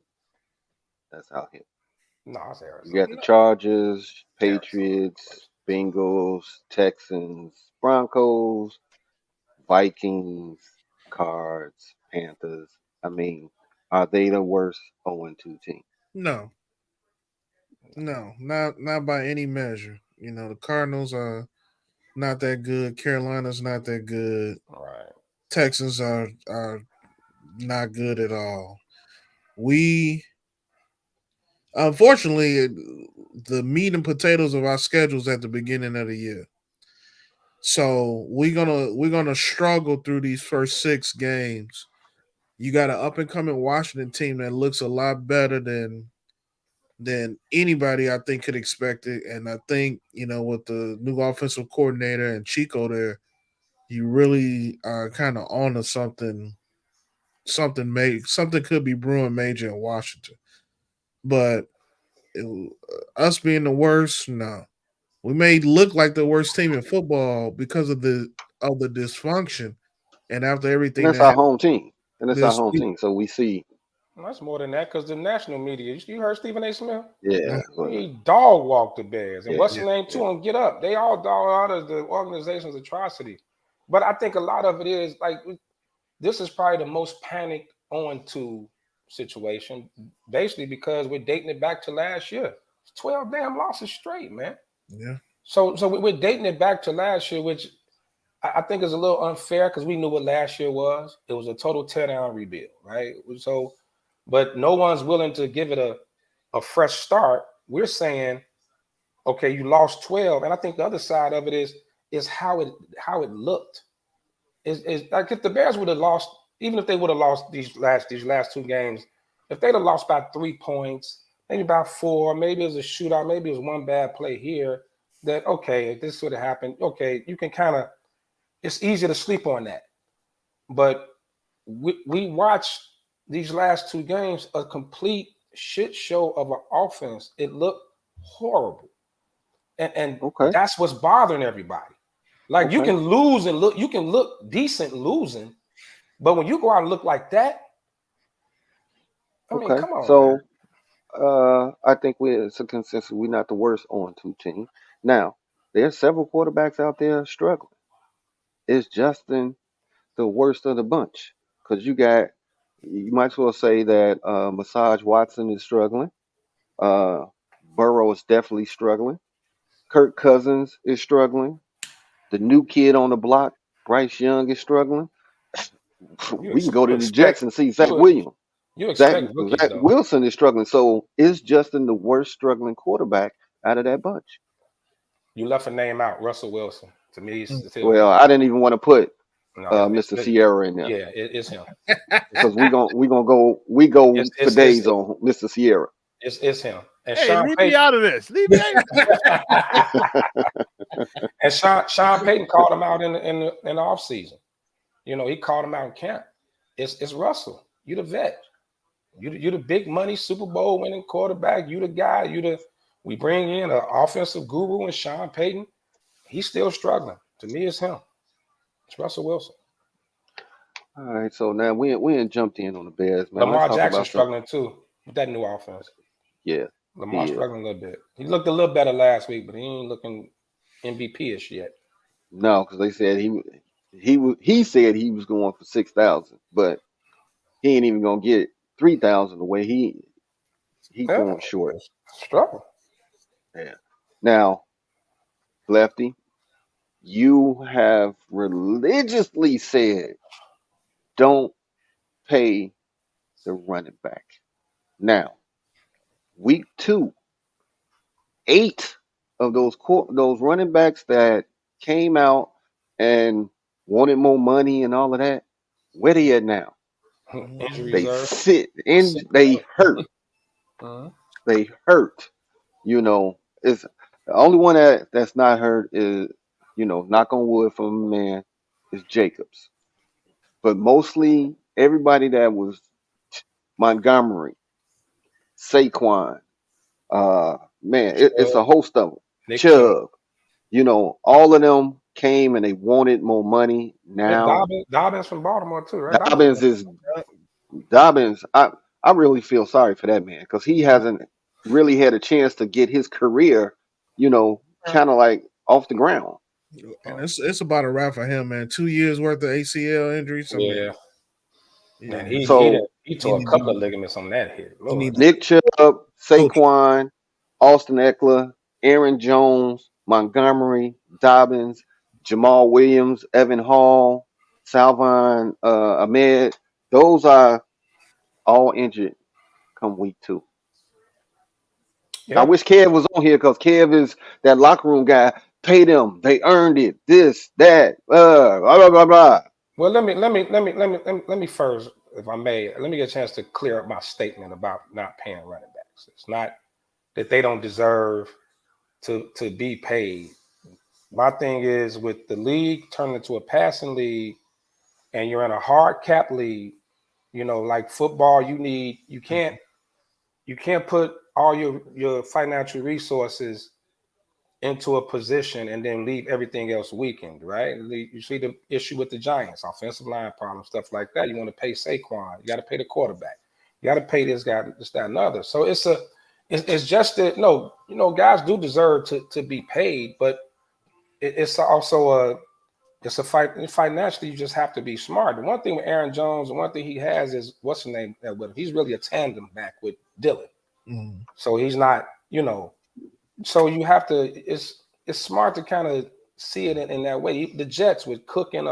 that's out here? No, it's You got Arizona. the Chargers, Arizona. Patriots, Bengals, Texans, Broncos, Vikings, Cards, Panthers. I mean, are they the worst 0-2 team? No, no, not by any measure. You know, the Cardinals are not that good. Carolina's not that good. Right. Texans are not good at all. We unfortunately the meat and potatoes of our schedules at the beginning of the year. So we're gonna struggle through these first 6 games. You got an up and coming Washington team that looks a lot better than anybody I think could expect it. And I think, with the new offensive coordinator and Chico there, you really are kind of on to something. Something could be brewing major in Washington. But us being the worst, no. We may look like the worst team in football because of the dysfunction. And after And everything that's that our happened home team. And that's our this home week, team. So we see, Well, that's more than that because the national media. You heard Stephen A. Smith? yeah, well, He dog walked the Bears, and yeah, what's yeah, the name yeah. too on Get Up? They all dog out of the organization's atrocity. But I think a lot of it is like this is probably the most panicked on to situation, basically because we're dating it back to last year. 12 damn losses straight, man. yeah. So we're dating it back to last year, which I think is a little unfair because we knew what last year was. It was a total teardown rebuild, right? So, but no one's willing to give it a fresh start. We're saying, okay, you lost 12, and I think the other side of it is how it looked. Is like if the Bears would have lost, even if they would have lost these last 2 games, if they'd have lost by 3 points, maybe by 4, maybe it was a shootout, maybe it was one bad play here. That okay, if this would have happened, okay, you can kind of it's easy to sleep on that. But we watched these last 2 games a complete shit show of an offense. It looked horrible, and Okay, that's what's bothering everybody. Like you okay, can lose and look, you can look decent losing, but when you go out and look like that, I mean, okay. come on, man. So I think it's a consensus. We're not the worst 0-2 team. Now, there's several quarterbacks out there struggling. Is Justin the worst of the bunch? Because you might as well say that Massage Watson is struggling. Uh, Burrow is definitely struggling. Kirk Cousins is struggling. The new kid on the block, Bryce Young, is struggling. We can go You to the Jets expect and see Zach you Williams. you Zach expect rookies Zach though. Wilson is struggling. So is Justin the worst struggling quarterback out of that bunch? You left a name out, Russell Wilson. To me, Mm. it's still Well, him. I didn't even want to put No, Mr. Sierra in there yeah, it's him. because we go It's for it's it's days on Mr. Sierra. it's him. And Hey, Sean leave me Payton out of this. Leave me out. and Sean Payton called him out in the offseason. You know, he called him out in camp. It's Russell. You the vet. You the big money Super Bowl winning quarterback. You the guy. We bring in an offensive guru and Sean Payton. He's still struggling. To me, it's him. It's Russell Wilson. All right, so now we ain't jumped in on the Bears, man. Let's Lamar talk Jackson about something. struggling too with that new offense. Yeah, Lamar he is. struggling a little bit. He looked a little better last week, but he ain't looking MVP-ish yet. No, because they said he said he was going for 6,000, but he ain't even gonna get 3,000 the way he Yeah, falling short. struggle. Yeah. Now, Lefty, you have religiously said don't pay the running back. Now, week 2, 8 of those running backs that came out and wanted more money and all of that, where they at now? Injury They reserve. sit and Sick they hurt. reserve. They hurt. It's the only one that's not hurt is, knock on wood for a man, is Jacobs. But mostly everybody that was Montgomery, Saquon, man, it's a host of them. Nick Chubb. Chubb, all of them came and they wanted more money. Yeah, Now Dobbins from Baltimore too, right? Dobbins is Dobbins. I really feel sorry for that man because he hasn't really had a chance to get his career, kind of like off the ground. And it's about a wrap for him, man. 2 years worth of ACL injuries. I mean, Yeah. yeah. And he So tore a couple of ligaments on that hit. Lord. Nick Chubb, Coach. Saquon, Austin Eckler, Aaron Jones, Montgomery, Dobbins, Jamal Williams, Evan Hall, Salvon Ahmed. Those are all injured come week 2. I Yeah. wish Kev was on here because Kev is that locker room guy. Pay them. They earned it. This, that, blah, blah, blah, blah. Well, let me first, if I may, let me get a chance to clear up my statement about not paying running backs. It's not that they don't deserve to be paid. My thing is with the league turning into a passing league and you're in a hard cap league, like football, you can't put all your financial resources into a position and then leave everything else weakened, right? You see the issue with the Giants, offensive line problems, stuff like that. You want to pay Saquon, you got to pay the quarterback, you got to pay this guy, this, that, another. So it's just that guys do deserve to be paid, but it's also a fight financially. You just have to be smart. The one thing with Aaron Jones, the one thing he has is what's the name? He's really a tandem back with Dylan. Mm. So he's not, so you have to, it's smart to kind of see it in that way. The Jets with Cook and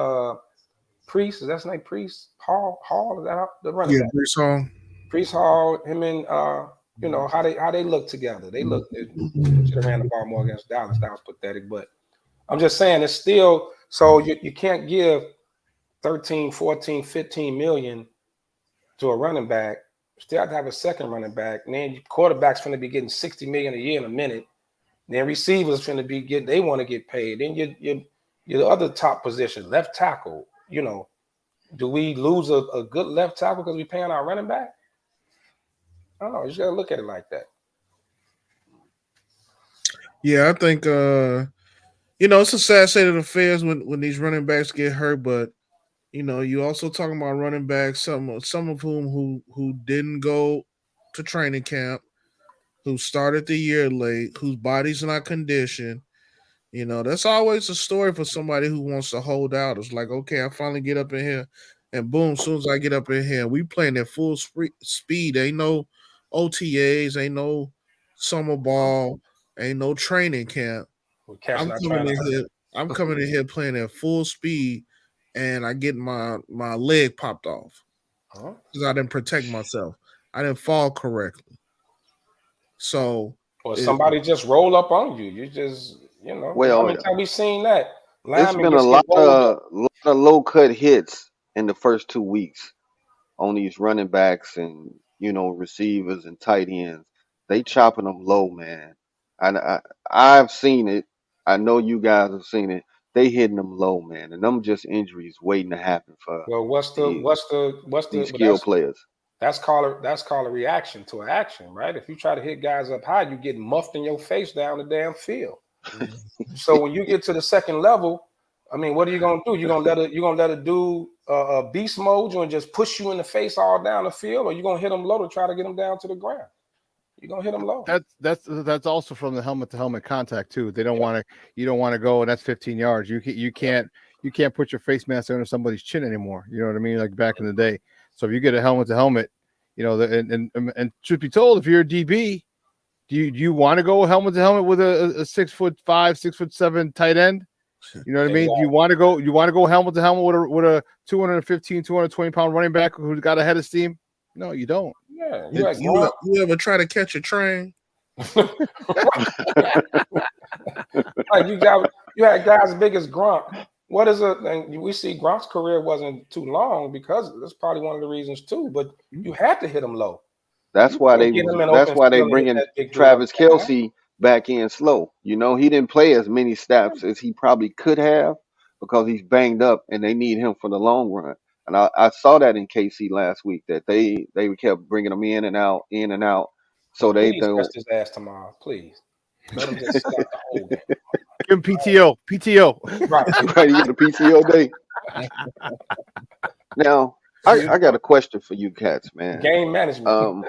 Priest, is that his name? Priest? Hall, is that the running back? Priest Hall. Priest Hall, him and how they look together. They should have ran the ball more against Dallas. That was pathetic. But I'm just saying it's still, so you can't give 13, 14, 15 million to a running back. Still have to have a second running back. And then quarterback's going to be getting 60 million a year in a minute. Then receivers going to be they want to get paid. Then your other top position, left tackle, do we lose a good left tackle because we're paying our running back? I don't know. You just got to look at it like that. Yeah, I think it's a sad state of affairs when these running backs get hurt, but you also talking about running backs, some of whom who didn't go to training camp, who started the year late, whose body's not conditioned. That's always a story for somebody who wants to hold out. It's like, okay, I finally get up in here, and boom, as soon as I get up in here, we playing at full speed. Ain't no OTAs, ain't no summer ball, ain't no training camp. I'm coming in here playing at full speed, and I get my leg popped off because I didn't protect myself. I didn't fall correctly. So, or somebody just roll up on you. You just, Well, how many times we seen that? It's been a lot of low cut hits in the first 2 weeks on these running backs and receivers and tight ends. They chopping them low, man. I've seen it. I know you guys have seen it. They hitting them low, man, and them just injuries waiting to happen for what's the skilled players. That's called a reaction to an action, right? If you try to hit guys up high, you get muffed in your face down the damn field. So when you get to the second level, I mean, what are you gonna do? You're gonna let it do beast mode you and just push you in the face all down the field, or you gonna hit them low to try to get them down to the ground? You're gonna hit them low. That's also from the helmet to helmet contact too. You don't want to go, and that's 15 yards. You can't put your face mask under somebody's chin anymore. You know what I mean? Like back in the day. So if you get a helmet to helmet, and truth be told, if you're a DB, do you want to go helmet to helmet with a 6'5", 6'7" tight end? You know what I mean? Do you want to go helmet to helmet with a 215, 220 pound running back who's got a head of steam? No, you don't. Yeah, you ever try to catch a train? Like you had guys as big as Gronk. What is it? And we see Gronk's career wasn't too long because that's probably one of the reasons too. But you had to hit him low. That's why they bringing Travis Kelce back in slow. He didn't play as many snaps as he probably could have because he's banged up and they need him for the long run. And I saw that in KC last week that they kept bringing them in and out. So they Please don't rest his ass tomorrow. Please. Let him just sit out the whole game. Give him PTO. PTO. Right. right. You get a PTO day. Now I got a question for you cats, man. Game management. Um,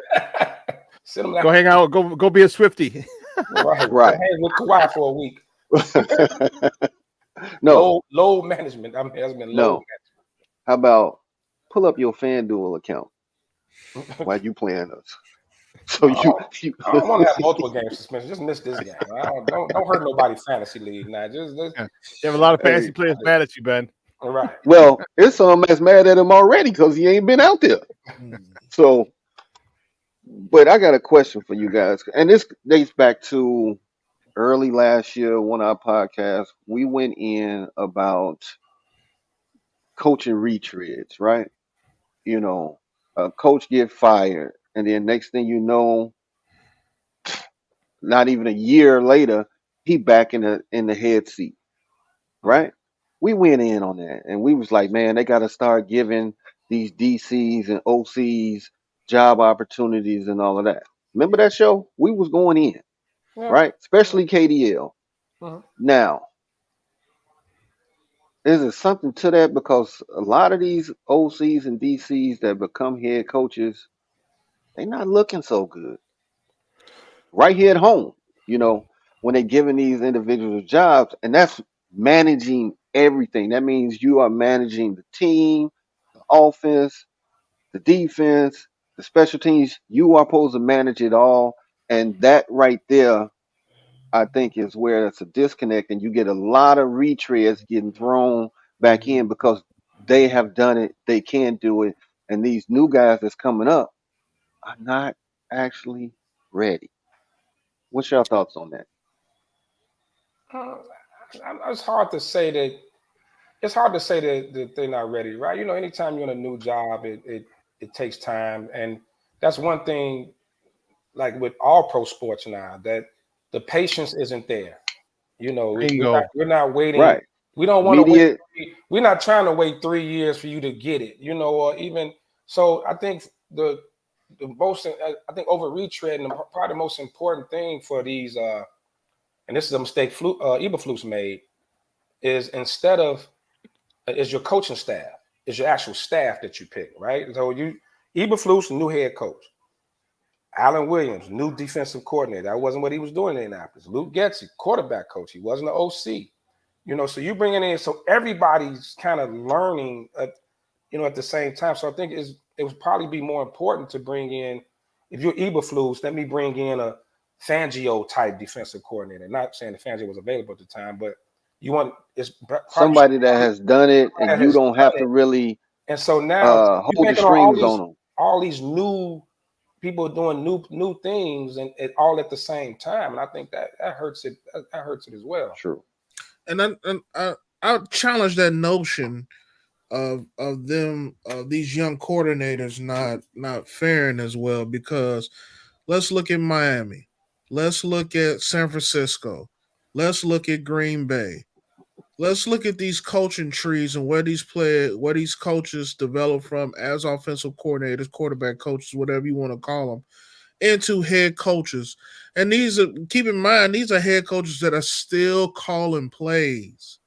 Sit him Go down. hang out. Go be a Swifty. Right. Go right. hang with Kawhi for a week. no, Load management. I mean, has been load no. How about pull up your FanDuel account management. while you playing us? So you I don't want to have multiple game suspension. Just miss this game. Don't hurt nobody fantasy league now. Just Yeah. You have a lot of fantasy hey, players mad at you, Ben. all right. well, it's some that's mad at him already because he ain't been out there. So, but I got a question for you guys, and this dates back to early last year, one of our podcasts. We went in about coaching retreads, right? You know, a coach get fired, and then next thing you know, not even a year later, he back in the head seat, right? We went in on that, and we was like, man, they got to start giving these DCs and OCs job opportunities and all of that. Remember that show? We was going in, Yeah. right? Especially KDL. Mhm. Now, is there something to that? Because a lot of these OCs and DCs that become head coaches, they not looking so good right here at home. You know, when they're giving these individuals jobs, and that's managing everything. That means you are managing the team, the offense, the defense, the special teams. You are supposed to manage it all, and that right there, I think, is where it's a disconnect, and you get a lot of retreads getting thrown back in because they have done it, they can do it, and these new guys that's coming up are not actually ready. What's your thoughts on that? Uh, it's hard to say that. It's hard to say that they're not ready, right? You know, anytime you're in a new job, it takes time, and that's one thing. Like with all pro sports now, that the patience isn't there. You know, Bingo. we're not waiting. Right. We don't want to wait. Immediate. We're not trying to wait 3 years for you to get it. You know, or even so. I think the most. I think over retread and probably the most important thing for these. And this is a mistake Eberflus made is instead of is your coaching staff, is your actual staff that you pick, right? So Eberflus, new head coach. Alan Williams, new defensive coordinator. That wasn't what he was doing in Indianapolis. Luke Getzey, quarterback coach. He wasn't an OC. You know, so you bring it in, so everybody's kind of learning, at the same time. So I think it would probably be more important to bring in, if you're Eberflus, let me bring in a Fangio type defensive coordinator. Not saying that Fangio was available at the time, but you want it's probably Somebody that has done it, and that you has don't done have to it. really And so now you're hold the taking on strings on them. all these new people doing new things and all at the same time, and I think that hurts it. That hurts it as well. True. And I challenge that notion of them these young coordinators not faring as well, because let's look at Miami, let's look at San Francisco, let's look at Green Bay, let's look at these coaching trees and where these coaches develop from as offensive coordinators, quarterback coaches, whatever you want to call them, into head coaches. And these are, keep in mind, these are head coaches that are still calling plays.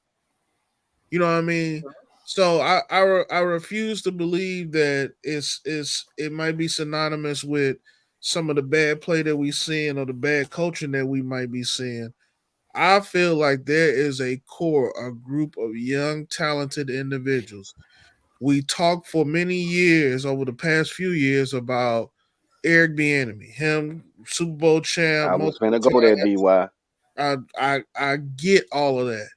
You know what I mean? So I refuse to believe that it might be synonymous with some of the bad play that we seeing or the bad coaching that we might be seeing. I feel like there is a group of young, talented individuals. We talked for many years over the past few years about Eric Bieniemy, him Super Bowl champ I was multiple finna go there, times. DY. I get all of that,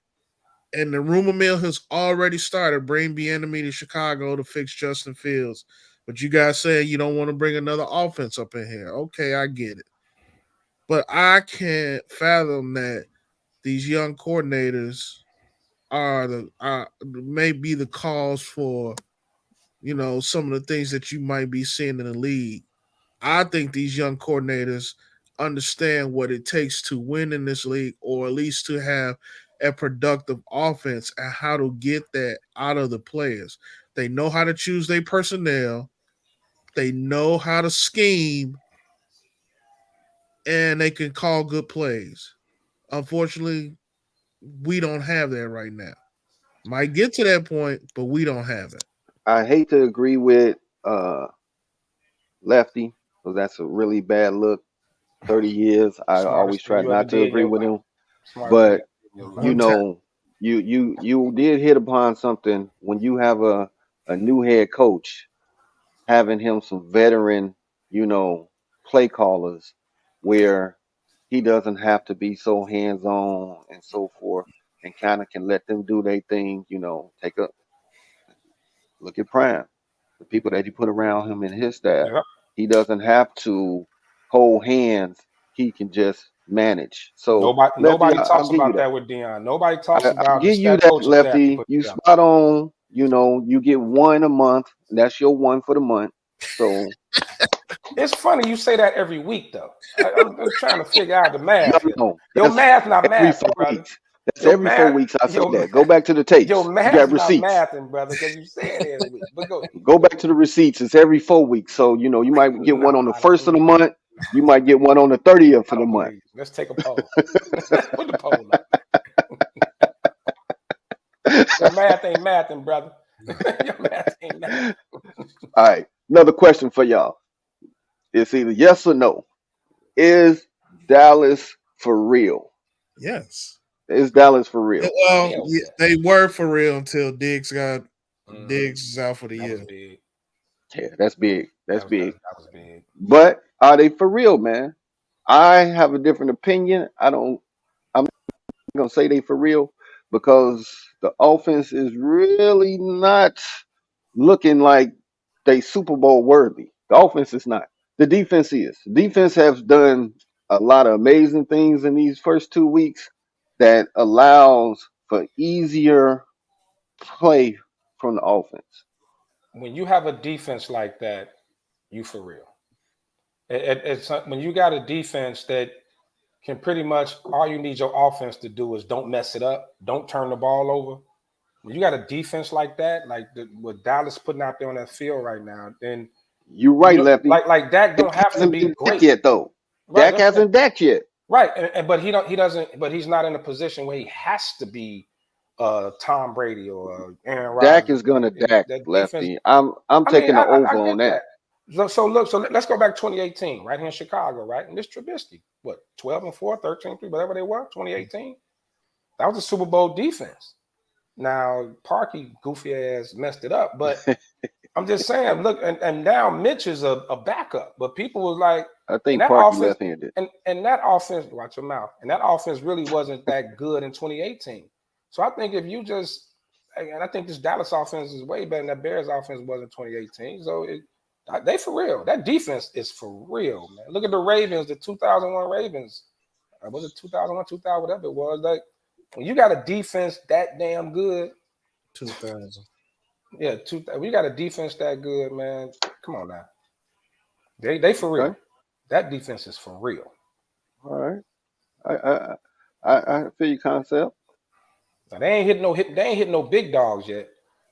and the rumor mill has already started. Bring Bieniemy to Chicago to fix Justin Fields, but you guys saying you don't want to bring another offense up in here. Okay, I get it, but I can't fathom that these young coordinators may be the cause for some of the things that you might be seeing in the league. I think these young coordinators understand what it takes to win in this league, or at least to have a productive offense, and how to get that out of the players. They know how to choose their personnel. They know how to scheme, and they can call good plays. Unfortunately, we don't have that right now. Might get to that point, but we don't have it. I hate to agree with Lefty, because that's a really bad look. 30 years. I always Smartest thing try you ever not to did in agree your with life. him. Smartest thing you But ever did in your you life. know, you did hit upon something when you have a new head coach, having him some veteran, play callers where he doesn't have to be so hands on and so forth, and kind of can let them do their thing, take a look at Prime, the people that he put around him and his staff. Yeah. He doesn't have to hold hands. He can just manage. So, Lefty, Nobody I'll talks give you about that. that with Dion. Nobody talks I'll about the give you staff that, coaching staff he Lefty. put You together. spot on. You get one a month. And that's your one for the month. So, It's funny you say that every week though. I'm trying to figure out the math here. no. Your That's math not every four mathing, brother. weeks. That's Your every 4 weeks I say that. Go back to the tapes. You got math's not receipts. mathing, brother, because you say it every week. But go ahead. Go back to the receipts. It's every 4 weeks. So, you might get No, one on the I don't first of the believe you. month. You might get one on the 30th I of the don't month. believe you. Let's take a poll. Put the poll up. Your math ain't mathing, brother. Your math ain't mathing. All right. Another question for y'all. It's either yes or no. Is Dallas for real? Yes. Is Dallas for real? Well, Hell yeah, yeah. they were for real until Diggs Mhm. is out for the That was year. big. Yeah, that's big. That's That big. was big. But are they for real, man? I have a different opinion. I'm not gonna say they for real because the offense is really not looking like they Super Bowl worthy. The offense is not. The defense is. The defense has done a lot of amazing things in these first 2 weeks that allows for easier play from the offense. When you have a defense like that, you for real. It's when you got a defense that can pretty much all you need your offense to do is don't mess it up, don't turn the ball over. When you got a defense like that, like what Dallas putting out there on that field right now, then You're right, Lefty. like Dak don't have to Hasn't be been Dak great, yet, though. right? Dak hasn't Dak yet. Right, but he doesn't, but he's not in a position where he has to be Tom Brady or Aaron Dak Rodgers. is gonna Dak, That defense. Lefty. I'm I mean, taking the over I on get that. that. So look, let's go back 2018, right here in Chicago, right? And this Trubisky, what 12-4, 13-3, whatever they were, 2018. That was a Super Bowl defense. Now Parkey goofy ass messed it up, but I'm just saying, look, and now Mitch is a backup, but people was like, I and think that Parkey offense, left-handed. and that offense, watch your mouth, and that offense really wasn't that good in 2018. So I think if you just, and I think this Dallas offense is way better than that Bears offense was in 2018. So they for real. That defense is for real, man. Look at the Ravens, the 2001 Ravens. Was it 2001, 2000, whatever it was? Like when you got a defense that damn good, 2000. yeah, we got a defense that good, man. Come on now. They for real. Okay. That defense is for real. All right. I feel your concept. Now, they ain't hitting no big dogs yet.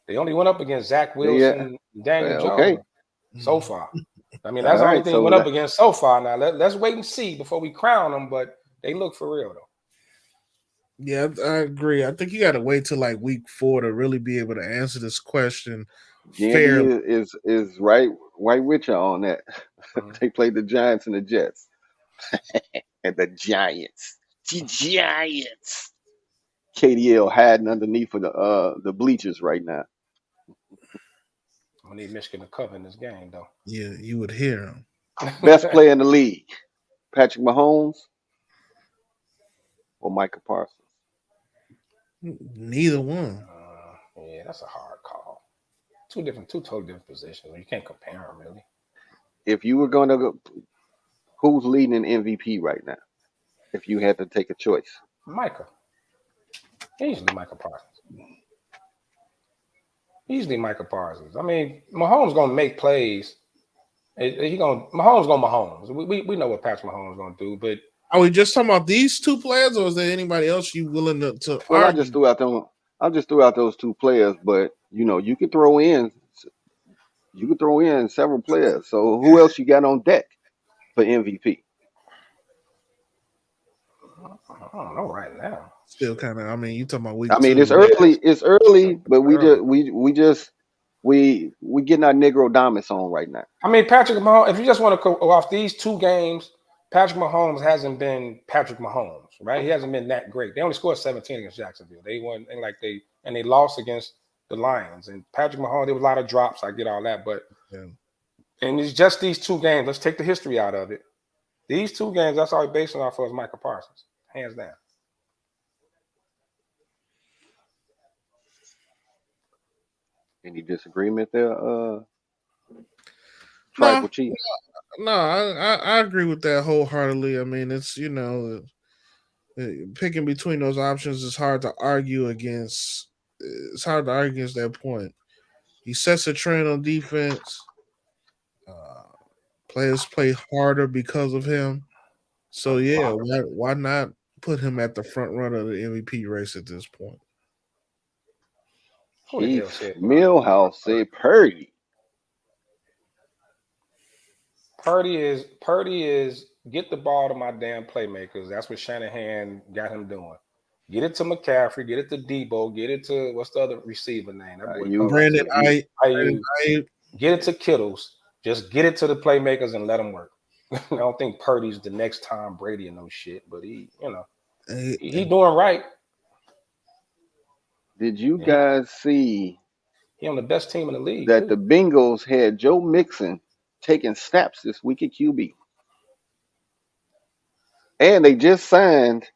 They only went up against Zach Yeah. Wilson, Daniel Okay. Jones so far. I mean, that's All the only right. thing he So went up against so far. Now let's wait and see before we crown them, but they look for real though. Yeah, I agree. I think you got to wait till like week 4 to really be able to answer this question fairly. Gandy is right with you on that. Mhm. They played the Giants and the Jets. And the Giants. The Giants. KDL hiding underneath of the bleachers right now. I'm gonna need Michigan to cover in this game though. Yeah, you would hear him. Best player in the league. Patrick Mahomes or Micah Parsons? Neither one. Yeah, that's a hard call. Two totally different positions. You can't compare them really. If you were going to go, who's leading in MVP right now? If you had to take a choice. Micah. Easily Micah Parsons. Easily Micah Parsons. I mean, Mahomes gonna make plays. Mahomes gonna Mahomes. We know what Patrick Mahomes gonna do, but Are we just talking about these two players, or is there anybody else you willing to Well, argue? I'll just throw out those two players, but you could throw in several players. So who else you got on deck for MVP? I don't know right now. Still kind of. I mean, you talking about week I mean, 2? it's early, but Early. we getting our Negro Dominance on right now. I mean, Patrick Mahomes, if you just want to go off these 2 games, Patrick Mahomes hasn't been Patrick Mahomes, right? He hasn't been that great. They only scored 17 against Jacksonville. They won and they lost against the Lions. And Patrick Mahomes, there was a lot of drops. I get all that, but Yeah. and it's just these 2 games. Let's take the history out of it. These 2 games, that's all he's basing off of is Michael Parsons, hands down. Any disagreement there, Tribal Chief? No, I agree with that wholeheartedly. I mean, it's picking between those options is hard to argue against. It's hard to argue against that point. He sets a trend on defense. Players play harder because of him. So yeah, why not put him at the front runner of the MVP race at this point? Keith Millhouse say Purdy. Purdy is get the ball to my damn playmakers. That's what Shanahan got him doing. Get it to McCaffrey, get it to Debo, get it to what's the other receiver name? Brandon Ayuk. Get it to Kittles. Just get it to the playmakers and let them work. I don't think Purdy's the next Tom Brady and no shit, but he doing right. Did you guys see he on the best team in the league that the Bengals had Joe Mixon taking snaps this week at QB? And they just signed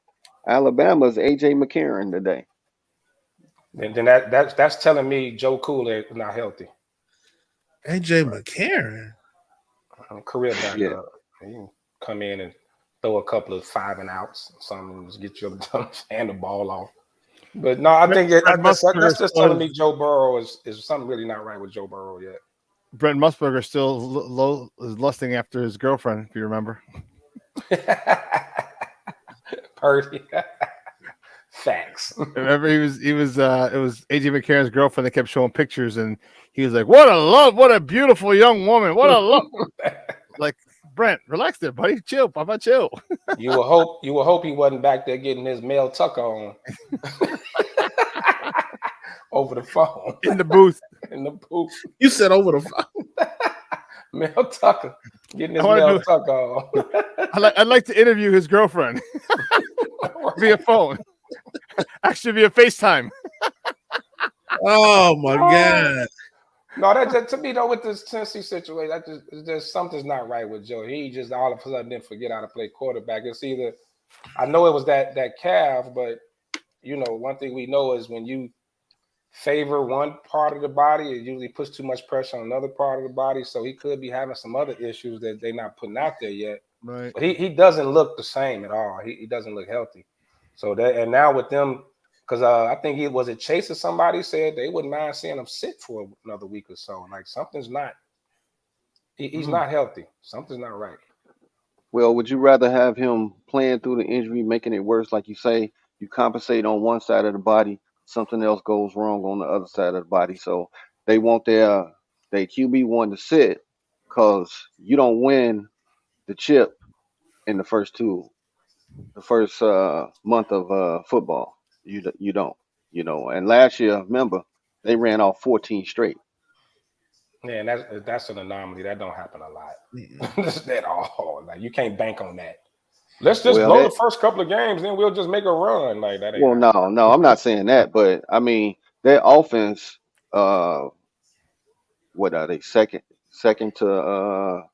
Alabama's AJ McCarron today. And then that's telling me Joe Cool is not healthy. AJ McCarron, career backup. Yeah. He can come in and throw a couple of 5 and outs, something, just get you hand the ball off. But no, I think that's just telling me Joe Burrow is something really not right with Joe Burrow yet. Brent Musburger still is lusting after his girlfriend, if you remember. Purdy. Facts. Remember, it was AJ McCarron's girlfriend that kept showing pictures, and he was like, "What a love! What a beautiful young woman! What a love!" Like, Brent, relax there, buddy. Chill, Papa, chill. You will hope he wasn't back there getting his Mel Tucker on over the phone in the booth. In the booth. You said over the phone. Mel Tucker getting his Mel Tucker on. I'd like to interview his girlfriend via phone. Actually, via FaceTime. Oh my God! No, that just, to me though, with this Tennessee situation, there's something's not right with Joe. He just all of a sudden didn't forget how to play quarterback. It's either, I know it was that calf, but one thing we know is when you favor one part of the body, it usually puts too much pressure on another part of the body. So he could be having some other issues that they're not putting out there yet. Right. But he doesn't look the same at all. He doesn't look healthy. So and now with them, because I think Chase or somebody said they wouldn't mind seeing him sit for another week or so. Like something's not. He's not healthy. Something's not right. Well, would you rather have him playing through the injury, making it worse, like you say? You compensate on one side of the body, something else goes wrong on the other side of the body. So they want their QB1 to sit because you don't win the chip in the first month of football. You don't, And last year, remember, they ran off 14 straight. Yeah, and that's an anomaly. That don't happen a lot. At all. Like you can't bank on that. Let's just blow the first couple of games, then we'll just make a run. Like that. Well, no, I'm not saying that, but I mean their offense. What are they? Second or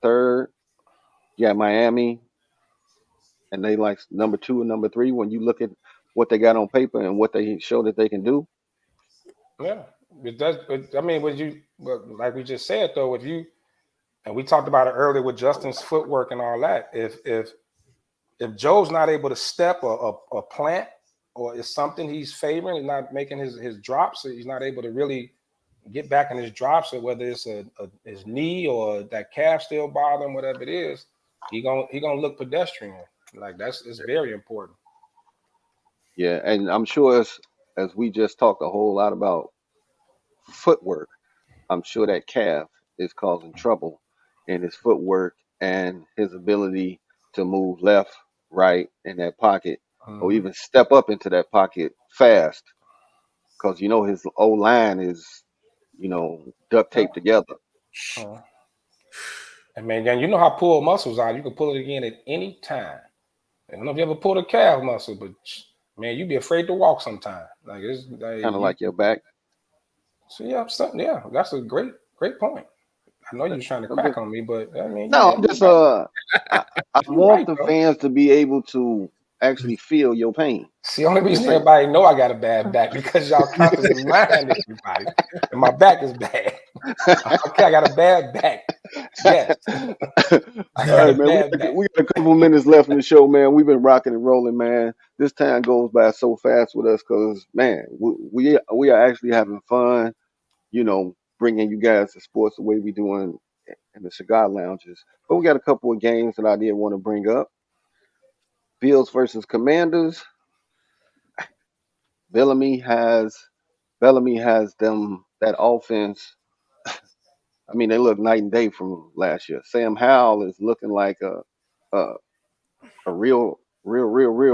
third? Yeah, Miami, and they like number 2 and number 3 when you look at what they got on paper and what they show that they can do. Yeah, it does. I mean, like we just said though, and we talked about it earlier with Justin's footwork and all that. If Joe's not able to step or plant, or is something he's favoring, he's not making his drops, so he's not able to really get back in his drops, or whether it's his knee or that calf still bothering, whatever it is, he gonna look pedestrian. Like it's very important. Yeah, and I'm sure as we just talked a whole lot about footwork, I'm sure that calf is causing trouble in his footwork and his ability to move left, right in that pocket, or Mhm. even step up into that pocket fast, because his O line is, duct Yeah. taped together. Uh, and man, then you know how pull muscles are. You can pull it again at any time. I don't know if you ever pulled a calf muscle, but man, you be afraid to walk sometime. Like it's like Kind of you. like your back. So yeah, yeah, that's a great point. I know you was trying to I'm crack just on me, but I mean, No, yeah, I'm you just right. I You want right, the bro. fans to be able to actually feel your pain. See, the only If reason they everybody know I got a bad back because y'all constantly remind everybody that my back is bad. Okay, I got a bad back. Yes, All I got a right, man. We bad back. we got a couple minutes left in the show, man. We've been rocking and rolling, man. This time goes by so fast with us because, man, we are actually having fun. Bringing you guys the sports the way we doing in the cigar lounges. But we got a couple of games that I did want to bring up. Bills versus Commanders. Bellamy has Bellamy has them that offense. I mean, they look night and day from last year. Sam Howell is looking like a a real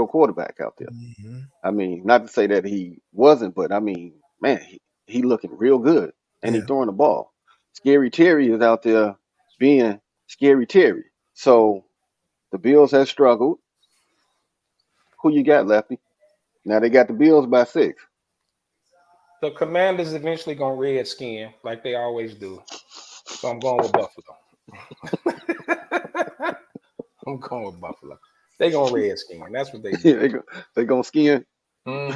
quarterback out there. Mhm. I mean, not to say that he wasn't, but I mean, man, he looking real good, and he Yeah. throwing the ball. Scary Terry is out there being Scary Terry. So the Bills have struggled. Who you got, Lefty? Now they got the Bills by 6. The Commanders eventually gonna redskin like they always do. So I'm going with Buffalo. I'm going with Buffalo. They gonna redskin. That's what they do. They gonna skin. Hmm.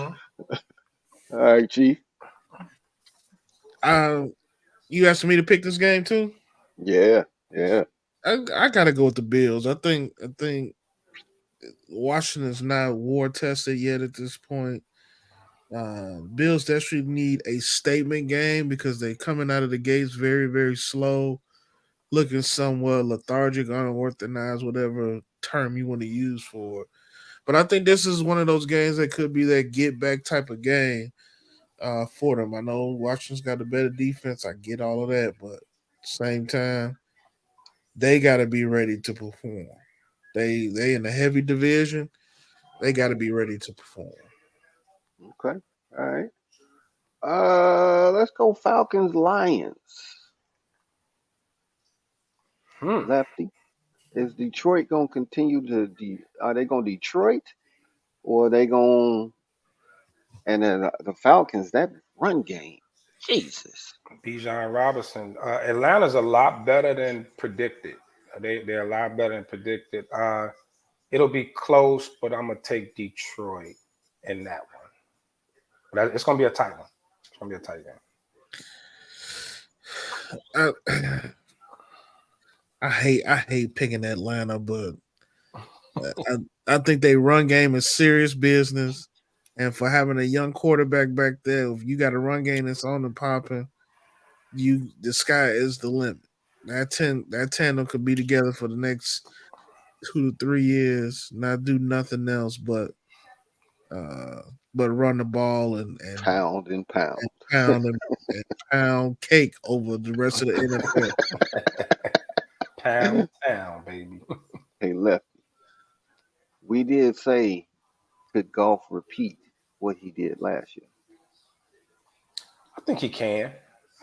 All right, Chief. Uh, you asking me to pick this game too? Yeah, yeah. I gotta go with the Bills. I think Washington's not war tested yet at this point. Bills desperately need a statement game because they're coming out of the gates very, very slow, looking somewhat lethargic, unorthodox, whatever term you want to use for it. But I think this is one of those games that could be that get back type of game for them. I know Washington's got a better defense. I get all of that, but same time, they got to be ready to perform. They in the heavy division. They got to be ready to perform. Okay. All right. Let's go Falcons Lions. Hmm. Lefty. Is Detroit gonna continue to are they gonna Detroit or are they gonna and then the Falcons that run game? Jesus. Bijan Robinson. Atlanta's a lot better than predicted. They're a lot better than predicted. It'll be close, but I'm gonna take Detroit in that one. But it's gonna be a tight one. It's gonna be a tight game. I, I hate picking Atlanta, but I think they run game is serious business. And for having a young quarterback back there, if you got a run game that's on and popping, the sky is the limit. That tandem could be together for the next 2 to 3 years, not do nothing else uh but run the ball Pound and pound. and pound and pound cake over the rest of the NFL. Pound, baby. Hey left. We did say could golf repeat what he did last year. I think he can.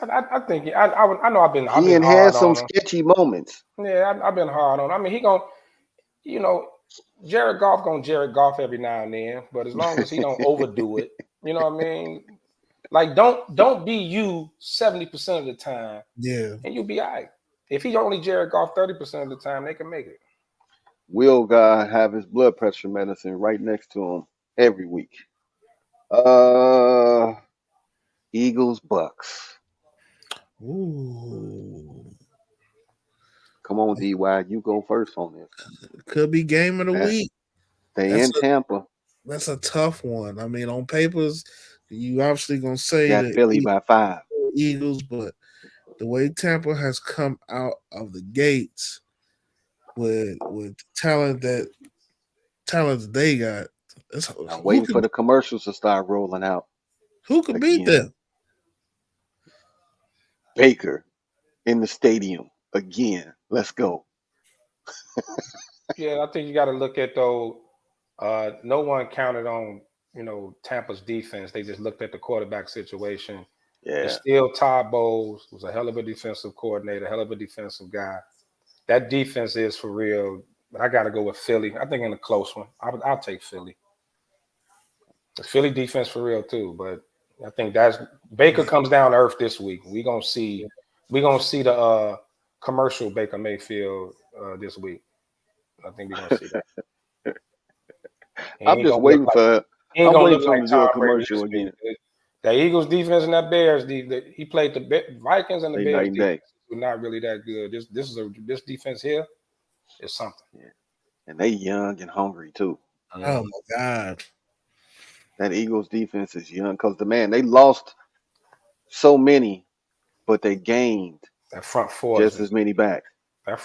I think I know I've He been had had hard some on him. sketchy moments. Yeah, I've been hard on him. I mean, he gonna, you know, Jared Goff gonna Jared Goff every now and then, but as long as he don't overdo it, you know what I mean. Like don't be you 70% of the time, Yeah. and you'll be all right. If he only Jared Goff 30% of the time, they can make it. Will God have his blood pressure medicine right next to him every week? Uh, Eagles Bucks. Ooh. Come on, DY, you go first on this. Could be game of the Uh, week. They That's in Tampa. That's a tough one. I mean, on papers, you obviously gonna say Got the Philly by 5. Eagles, but the way Tampa has come out of the gates with talent that they got, I'm who waiting can for the commercials to start rolling out. Who could beat again. them? Baker in the stadium again. Let's go. Yeah, I think you got to look at though. No one counted on Tampa's defense. They just looked at the quarterback situation. It's Yeah. still Todd Bowles, who's a hell of a defensive coordinator, hell of a defensive guy. That defense is for real. But I got to go with Philly. I think in a close one, I'll take Philly. The Philly defense for real too. But I think that's Baker comes down to earth this week. We're gonna see the commercial Baker Mayfield this week. I think we're gonna see that. He I'm ain't just gonna look waiting like for he ain't I'm gonna waiting look for like him to do a Tom Brady commercial this week. again. The Eagles defense and that Bears he played the Vikings and the They Bears night and day. defense were not really that good. This defense here is something. Yeah. And they young and hungry too. Oh my God. That Eagles defense is young because they lost so many, but they gained That front four just as many back. a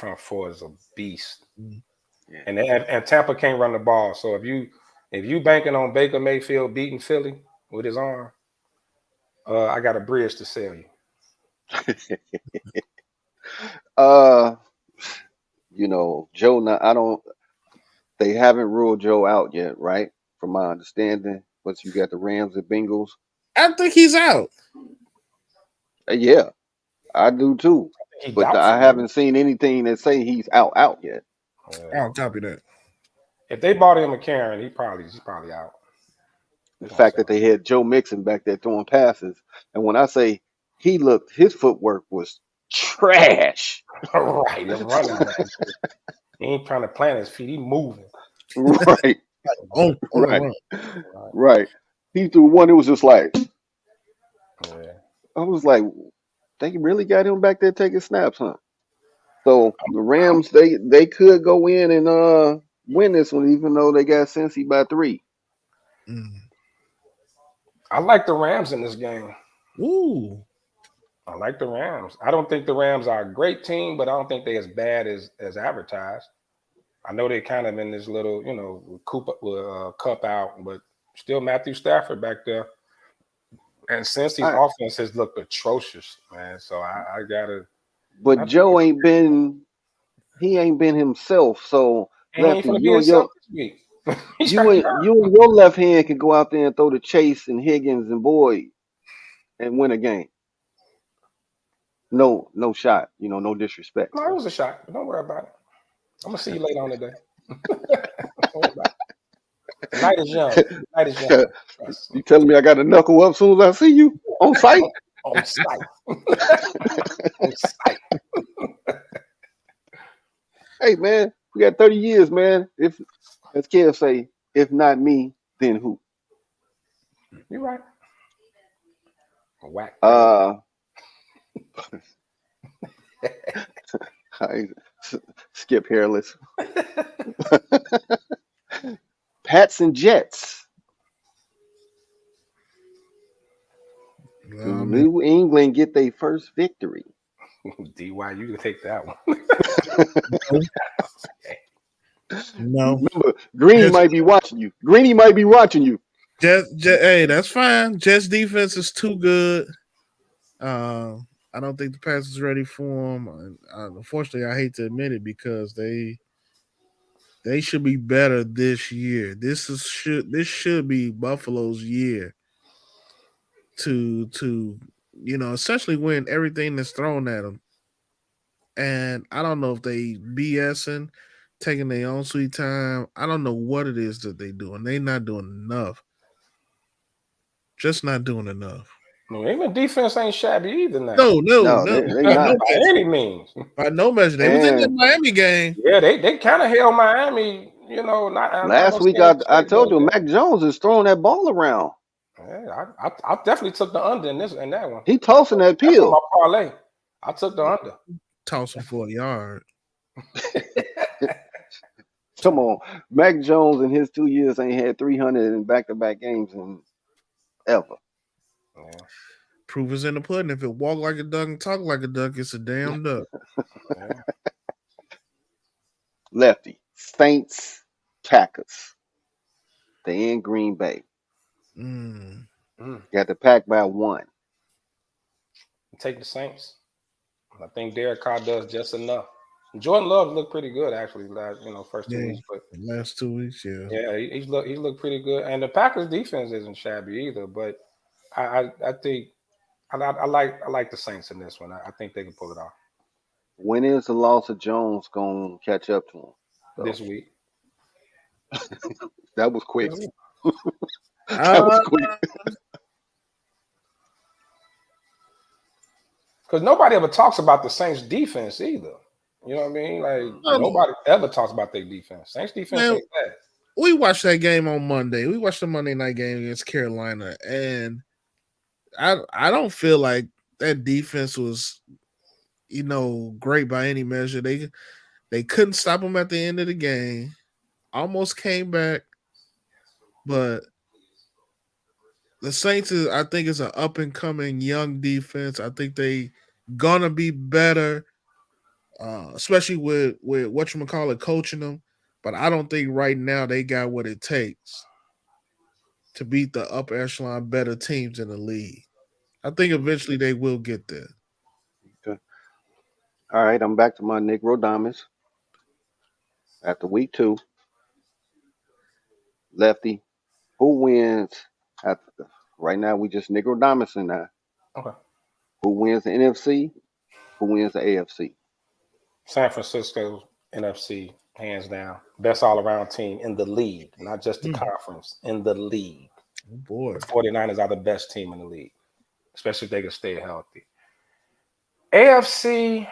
beast. Yeah. And Tampa can't run the ball. So if you banking on Baker Mayfield beating Philly with his arm, I got a bridge to sell you. Joe. Now They haven't ruled Joe out yet, right? From my understanding, but you got the Rams and Bengals. I think he's out. Yeah, I do too. He But doubtful, I haven't seen anything that say he's out yet. I'll copy that. If they bought him a Karen, he's probably out. The fact that they had Joe Mixon back there throwing passes, and when I say his footwork was trash. Right, the running back. He ain't trying to plant his feet. He moving. Right. Oh, Right. He threw one. It was just like Yeah. I was like, they really got him back there taking snaps, huh? So the Rams, they could go in and win this one, even though they got Cincy by 3. I like the Rams in this game. Ooh. I like the Rams. I don't think the Rams are a great team, but I don't think they're as bad as advertised. I know they kind of in this little, cup out, but still Matthew Stafford back there. And Cincy's offense has looked atrocious, man. So I gotta. But Joe ain't been himself. So He ain't gonna be himself this week. you and your left hand can go out there and throw to Chase and Higgins and Boyd and win a game. No shot. No disrespect. No, it was a shot. Don't worry about it. I'm gonna see you later on today. The night is young. You telling me I got to knuckle up as soon as I see you on site? On site. On site. Hey man, we got 30 years, man. If as Kev say, if not me, then who? You're right. Whack. Skip hairless. Pats and Jets. Do New England get their first victory? DY, you can take that one. No. Remember, Greeny might be watching you. Hey, that's fine. Jets defense is too good. I don't think the Pats is ready for them. Unfortunately, I hate to admit it because they should be better this year. This should be Buffalo's year to essentially win everything that's thrown at them. And I don't know if they BSing, taking their own sweet time. I don't know what it is that they do, and they not doing enough. Just not doing enough. No, even defense ain't shabby either now. No, they not. By any means. By no measure. They was in the Miami game. Yeah, they kind of held Miami, Last week I told you Mac Jones is throwing that ball around. Yeah, I definitely took the under in that one. He tossing that peel. My parlay. I took the under. Tossing for a yard. Come on. Mac Jones in his 2 years ain't had 300 in back-to-back games in ever. Yeah. Proof is in the pudding. If it walk like a duck and talk like a duck, it's a damn duck. Yeah. Lefty. Saints, Packers. They in Green Bay. Got the pack by 1. Take the Saints. I think Derek Carr does just enough. Jordan Love looked pretty good actually last, first 2 weeks, Yeah, but the last 2 weeks, yeah. yeah, he's looked pretty good. And the Packers defense isn't shabby either. But I think I like the Saints in this one. I think they can pull it off When is the loss of Jones gonna catch up to him? So this week. that was quick. This week. That was Uh, quick. Because nobody ever talks about the Saints defense either. You know what I mean? Like nobody ever talks about their defense. Saints defense man, ain't bad. we watched that game on Monday. We watched the Monday night game against Carolina, and I don't feel like that defense was, great by any measure. They couldn't stop them at the end of the game. Almost came back, but the Saints I think is an up and coming young defense. I think they gonna be better, especially with whatchamacallit coaching them. But I don't think right now they got what it takes to beat the upper echelon better teams in the league. I think eventually they will get there. Okay. All right, I'm back to my Negro Diamonds after week 2. Lefty, who wins? After, right now, we just Negro Diamonds in now. Okay. Who wins the NFC? Who wins the AFC? San Francisco NFC, hands down. Best all around team in the league, not just the conference, in the league. Oh boy. The 49ers are the best team in the league, especially if they can stay healthy. AFC,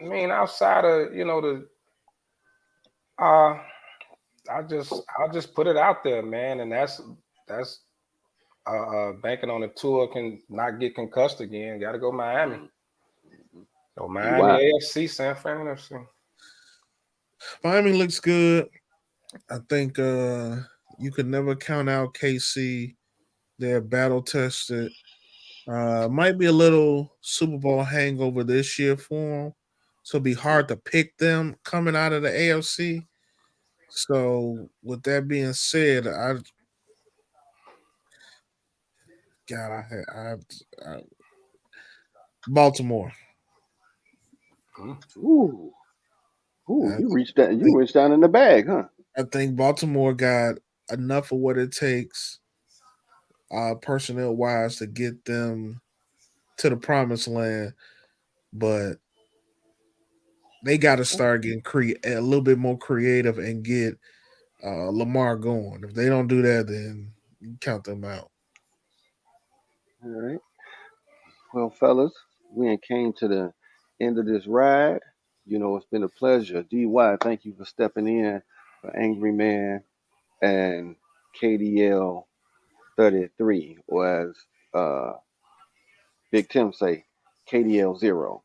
I mean, outside of, I'll just put it out there, man, and that's banking on the tour can not get concussed again. Got to go Miami. So Miami AFC, San Fran NFC. Miami looks good. I think you could never count out KC. They're battle tested. Might be a little Super Bowl hangover this year for them. So it'll be hard to pick them coming out of the AFC. So with that being said, Baltimore. Ooh, you reached that. You reached down in the bag, huh? I think Baltimore got enough of what it takes, personnel wise, to get them to the promised land, but they got to start getting a little bit more creative and get Lamar going. If they don't do that, then you count them out. All right. Well, fellas, we ain't came to the end of this ride. It's been a pleasure. DY, thank you for stepping in for Angry Man and KDL 33, or as Big Tim say, KDL 0.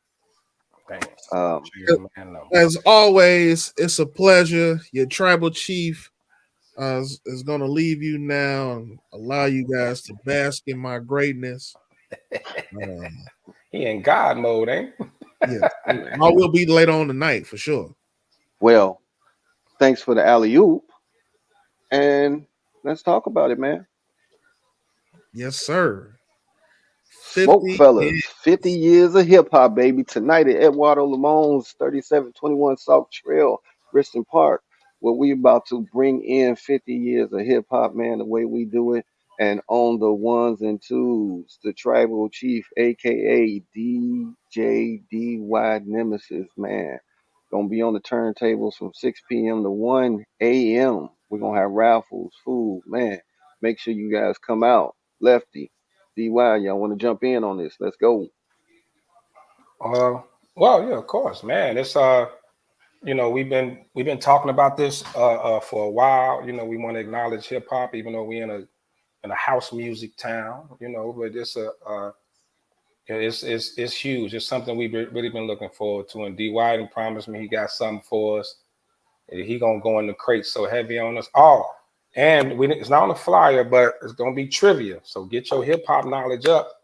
As always, it's a pleasure. Your tribal chief is going to leave you now and allow you guys to bask in my greatness. He in God mode, ain't he? Yeah, I will be later on tonight for sure. Well, thanks for the alley oop, and let's talk about it, man. Yes, sir. SmokeFellas, 50 years of hip hop, baby. Tonight at Eduardo Lamone's 3721 South Trail, Bristol Park, where we about to bring in 50 years of hip hop, man, the way we do it. And on the ones and twos, the tribal chief, aka DJ DY Nemesis, man. Gonna be on the turntables from 6 p.m. to 1 a.m. We're gonna have raffles, food, man. Make sure you guys come out. Lefty, DY, y'all want to jump in on this? Let's go. Well, yeah, of course, man. It's we've been talking about this for a while. We want to acknowledge hip hop, even though we're in a house music town. But it's huge. It's something we've really been looking forward to. And DY done promised me he got something for us. He gonna go in the crate so heavy on us. Oh, and it's not on the flyer, but it's gonna be trivia. So get your hip hop knowledge up.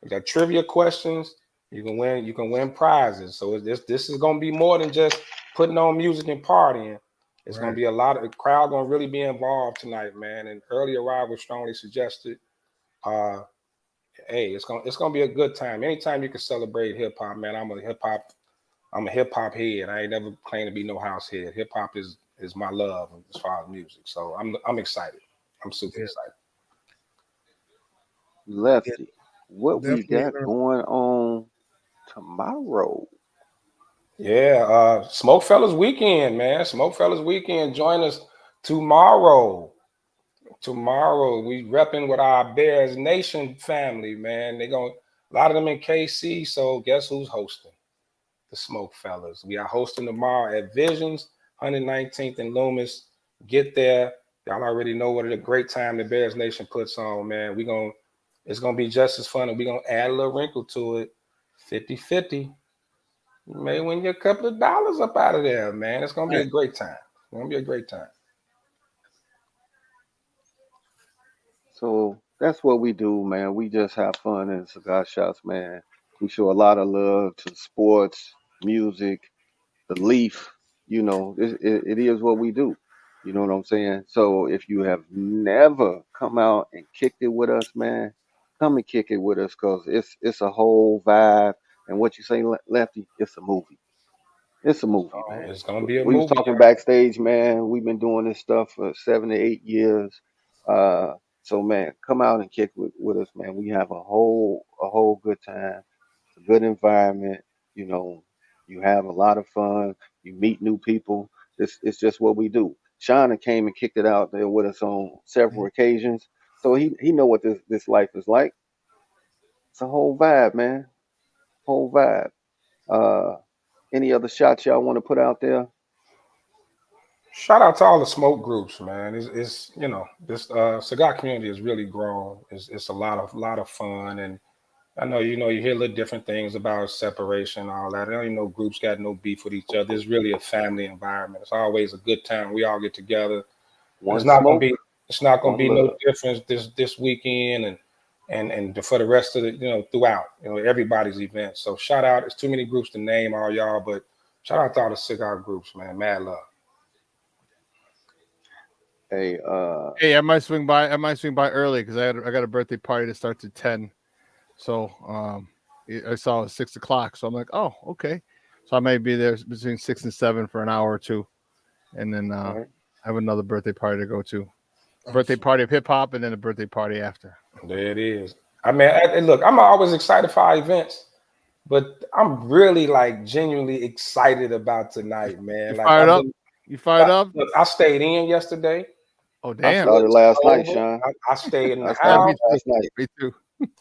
We got trivia questions. You can win. You can win prizes. So this is gonna be more than just putting on music and partying. It's Right. going to be a lot of the crowd going to really be involved tonight, man. And early arrival strongly suggested. Hey, it's gonna be a good time. Anytime you can celebrate hip hop, man. I'm a hip hop head. I ain't never claimed to be no house head. Hip hop is my love as far as music. So I'm excited. I'm super Yeah. excited. Lefty, what we Definitely. got going on tomorrow? Yeah, SmokeFellas weekend, man. SmokeFellas weekend. Join us tomorrow. Tomorrow we repping with our Bears Nation family, man. They going a lot of them in KC. So guess who's hosting? The SmokeFellas. We are hosting tomorrow at Visions, 119th and Loomis. Get there. Y'all already know what a great time the Bears Nation puts on, man. It's gonna be just as fun, and we're gonna add a little wrinkle to it. 50-50. You may win you a couple of dollars up out of there, man. It's gonna be a great time. It's gonna be a great time. So that's what we do, man. We just have fun in cigar shops, man. We show a lot of love to sports, music, the leaf. It is what we do. You know what I'm saying? So if you have never come out and kicked it with us, man, come and kick it with us, cause it's a whole vibe. And what you say, Lefty, it's a movie. It's a movie, Oh, man. it's gonna be a We was movie. talking backstage, man. We've been doing this stuff for 7 to 8 years. Uh, so man, come out and kick with us, man. We have a whole good time. It's a good environment. You know, you have a lot of fun. You meet new people. It's just what we do. Shauna came and kicked it out there with us on several occasions. So he know what this life is like. It's a whole vibe, man. Whole vibe. Uh, any other shots y'all want to put out there? Shout out to all the smoke groups, man. It's this cigar community has really grown. It's a lot of fun, and I know you hear little different things about separation, all that. I don't even know groups got no beef with each other. It's really a family environment. It's always a good time. We all get together, and One smoke, it's not gonna one be no love. difference this weekend and for the rest of the throughout everybody's event. So shout out. It's too many groups to name all y'all, but shout out to all the cigar groups, man. Mad love. Hey, Hey, I might swing by. I might swing by early because I got a birthday party that starts at 10. So I saw it was 6 o'clock. So I'm like, oh, okay. So I may be there between 6 and 7 for an hour or two, and then all right. I have another birthday party to go to. Birthday party of hip hop, and then a birthday party after. There it is. I mean, look, I'm always excited for our events, but I'm really like genuinely excited about tonight, man. You Like fired up? You fired up? look, I stayed in yesterday. Oh I damn! started It's last night, over. Sean. I stayed in I the Yeah, started house. me too. last night. Me too.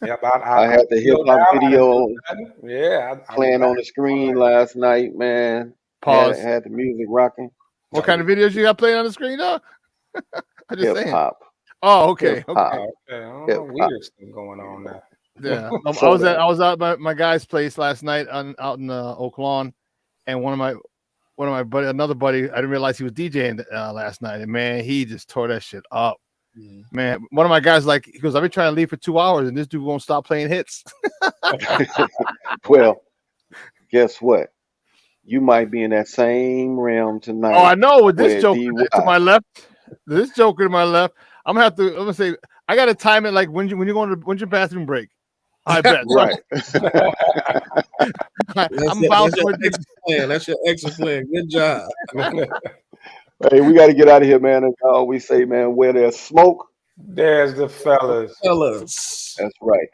Yeah, I I had the hip chilled hop out. I didn't do video nothing. Yeah, I playing on the relaxed all screen night. last night, man. Had Pause. had the music rocking. What kind of videos you got playing on the screen, though? I'm just Hip saying. hop, Oh, hip okay, okay. hop, Oh, okay. I don't hip know. hop. Weird stuff going on now. Yeah, I So was at man, my guy's place last night out in Oak Lawn, and another buddy, I didn't realize he was DJing last night, and man, he just tore that shit up. Man, one of my guys he goes, I've been trying to leave for 2 hours, and this dude won't stop playing hits. well, guess what? You might be in that same realm Oh, I tonight know with this where joker DY. to my left, I'm gonna say I gotta time it like when's your bathroom break. I bet. Right. I'm bouncing with extra plan. That's your extra plan. Good job. Hey, we got to get out of here, man. As I always say, man, where there's smoke, There's the fellas. Fellas. that's right.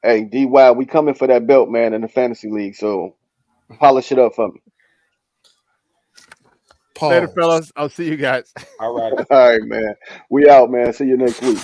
Hey, DY, we coming for that belt, man, in the fantasy league. So polish it up for me. Later, Pause. fellas. I'll see you guys. All right. All right, man. We out, man. See you next week.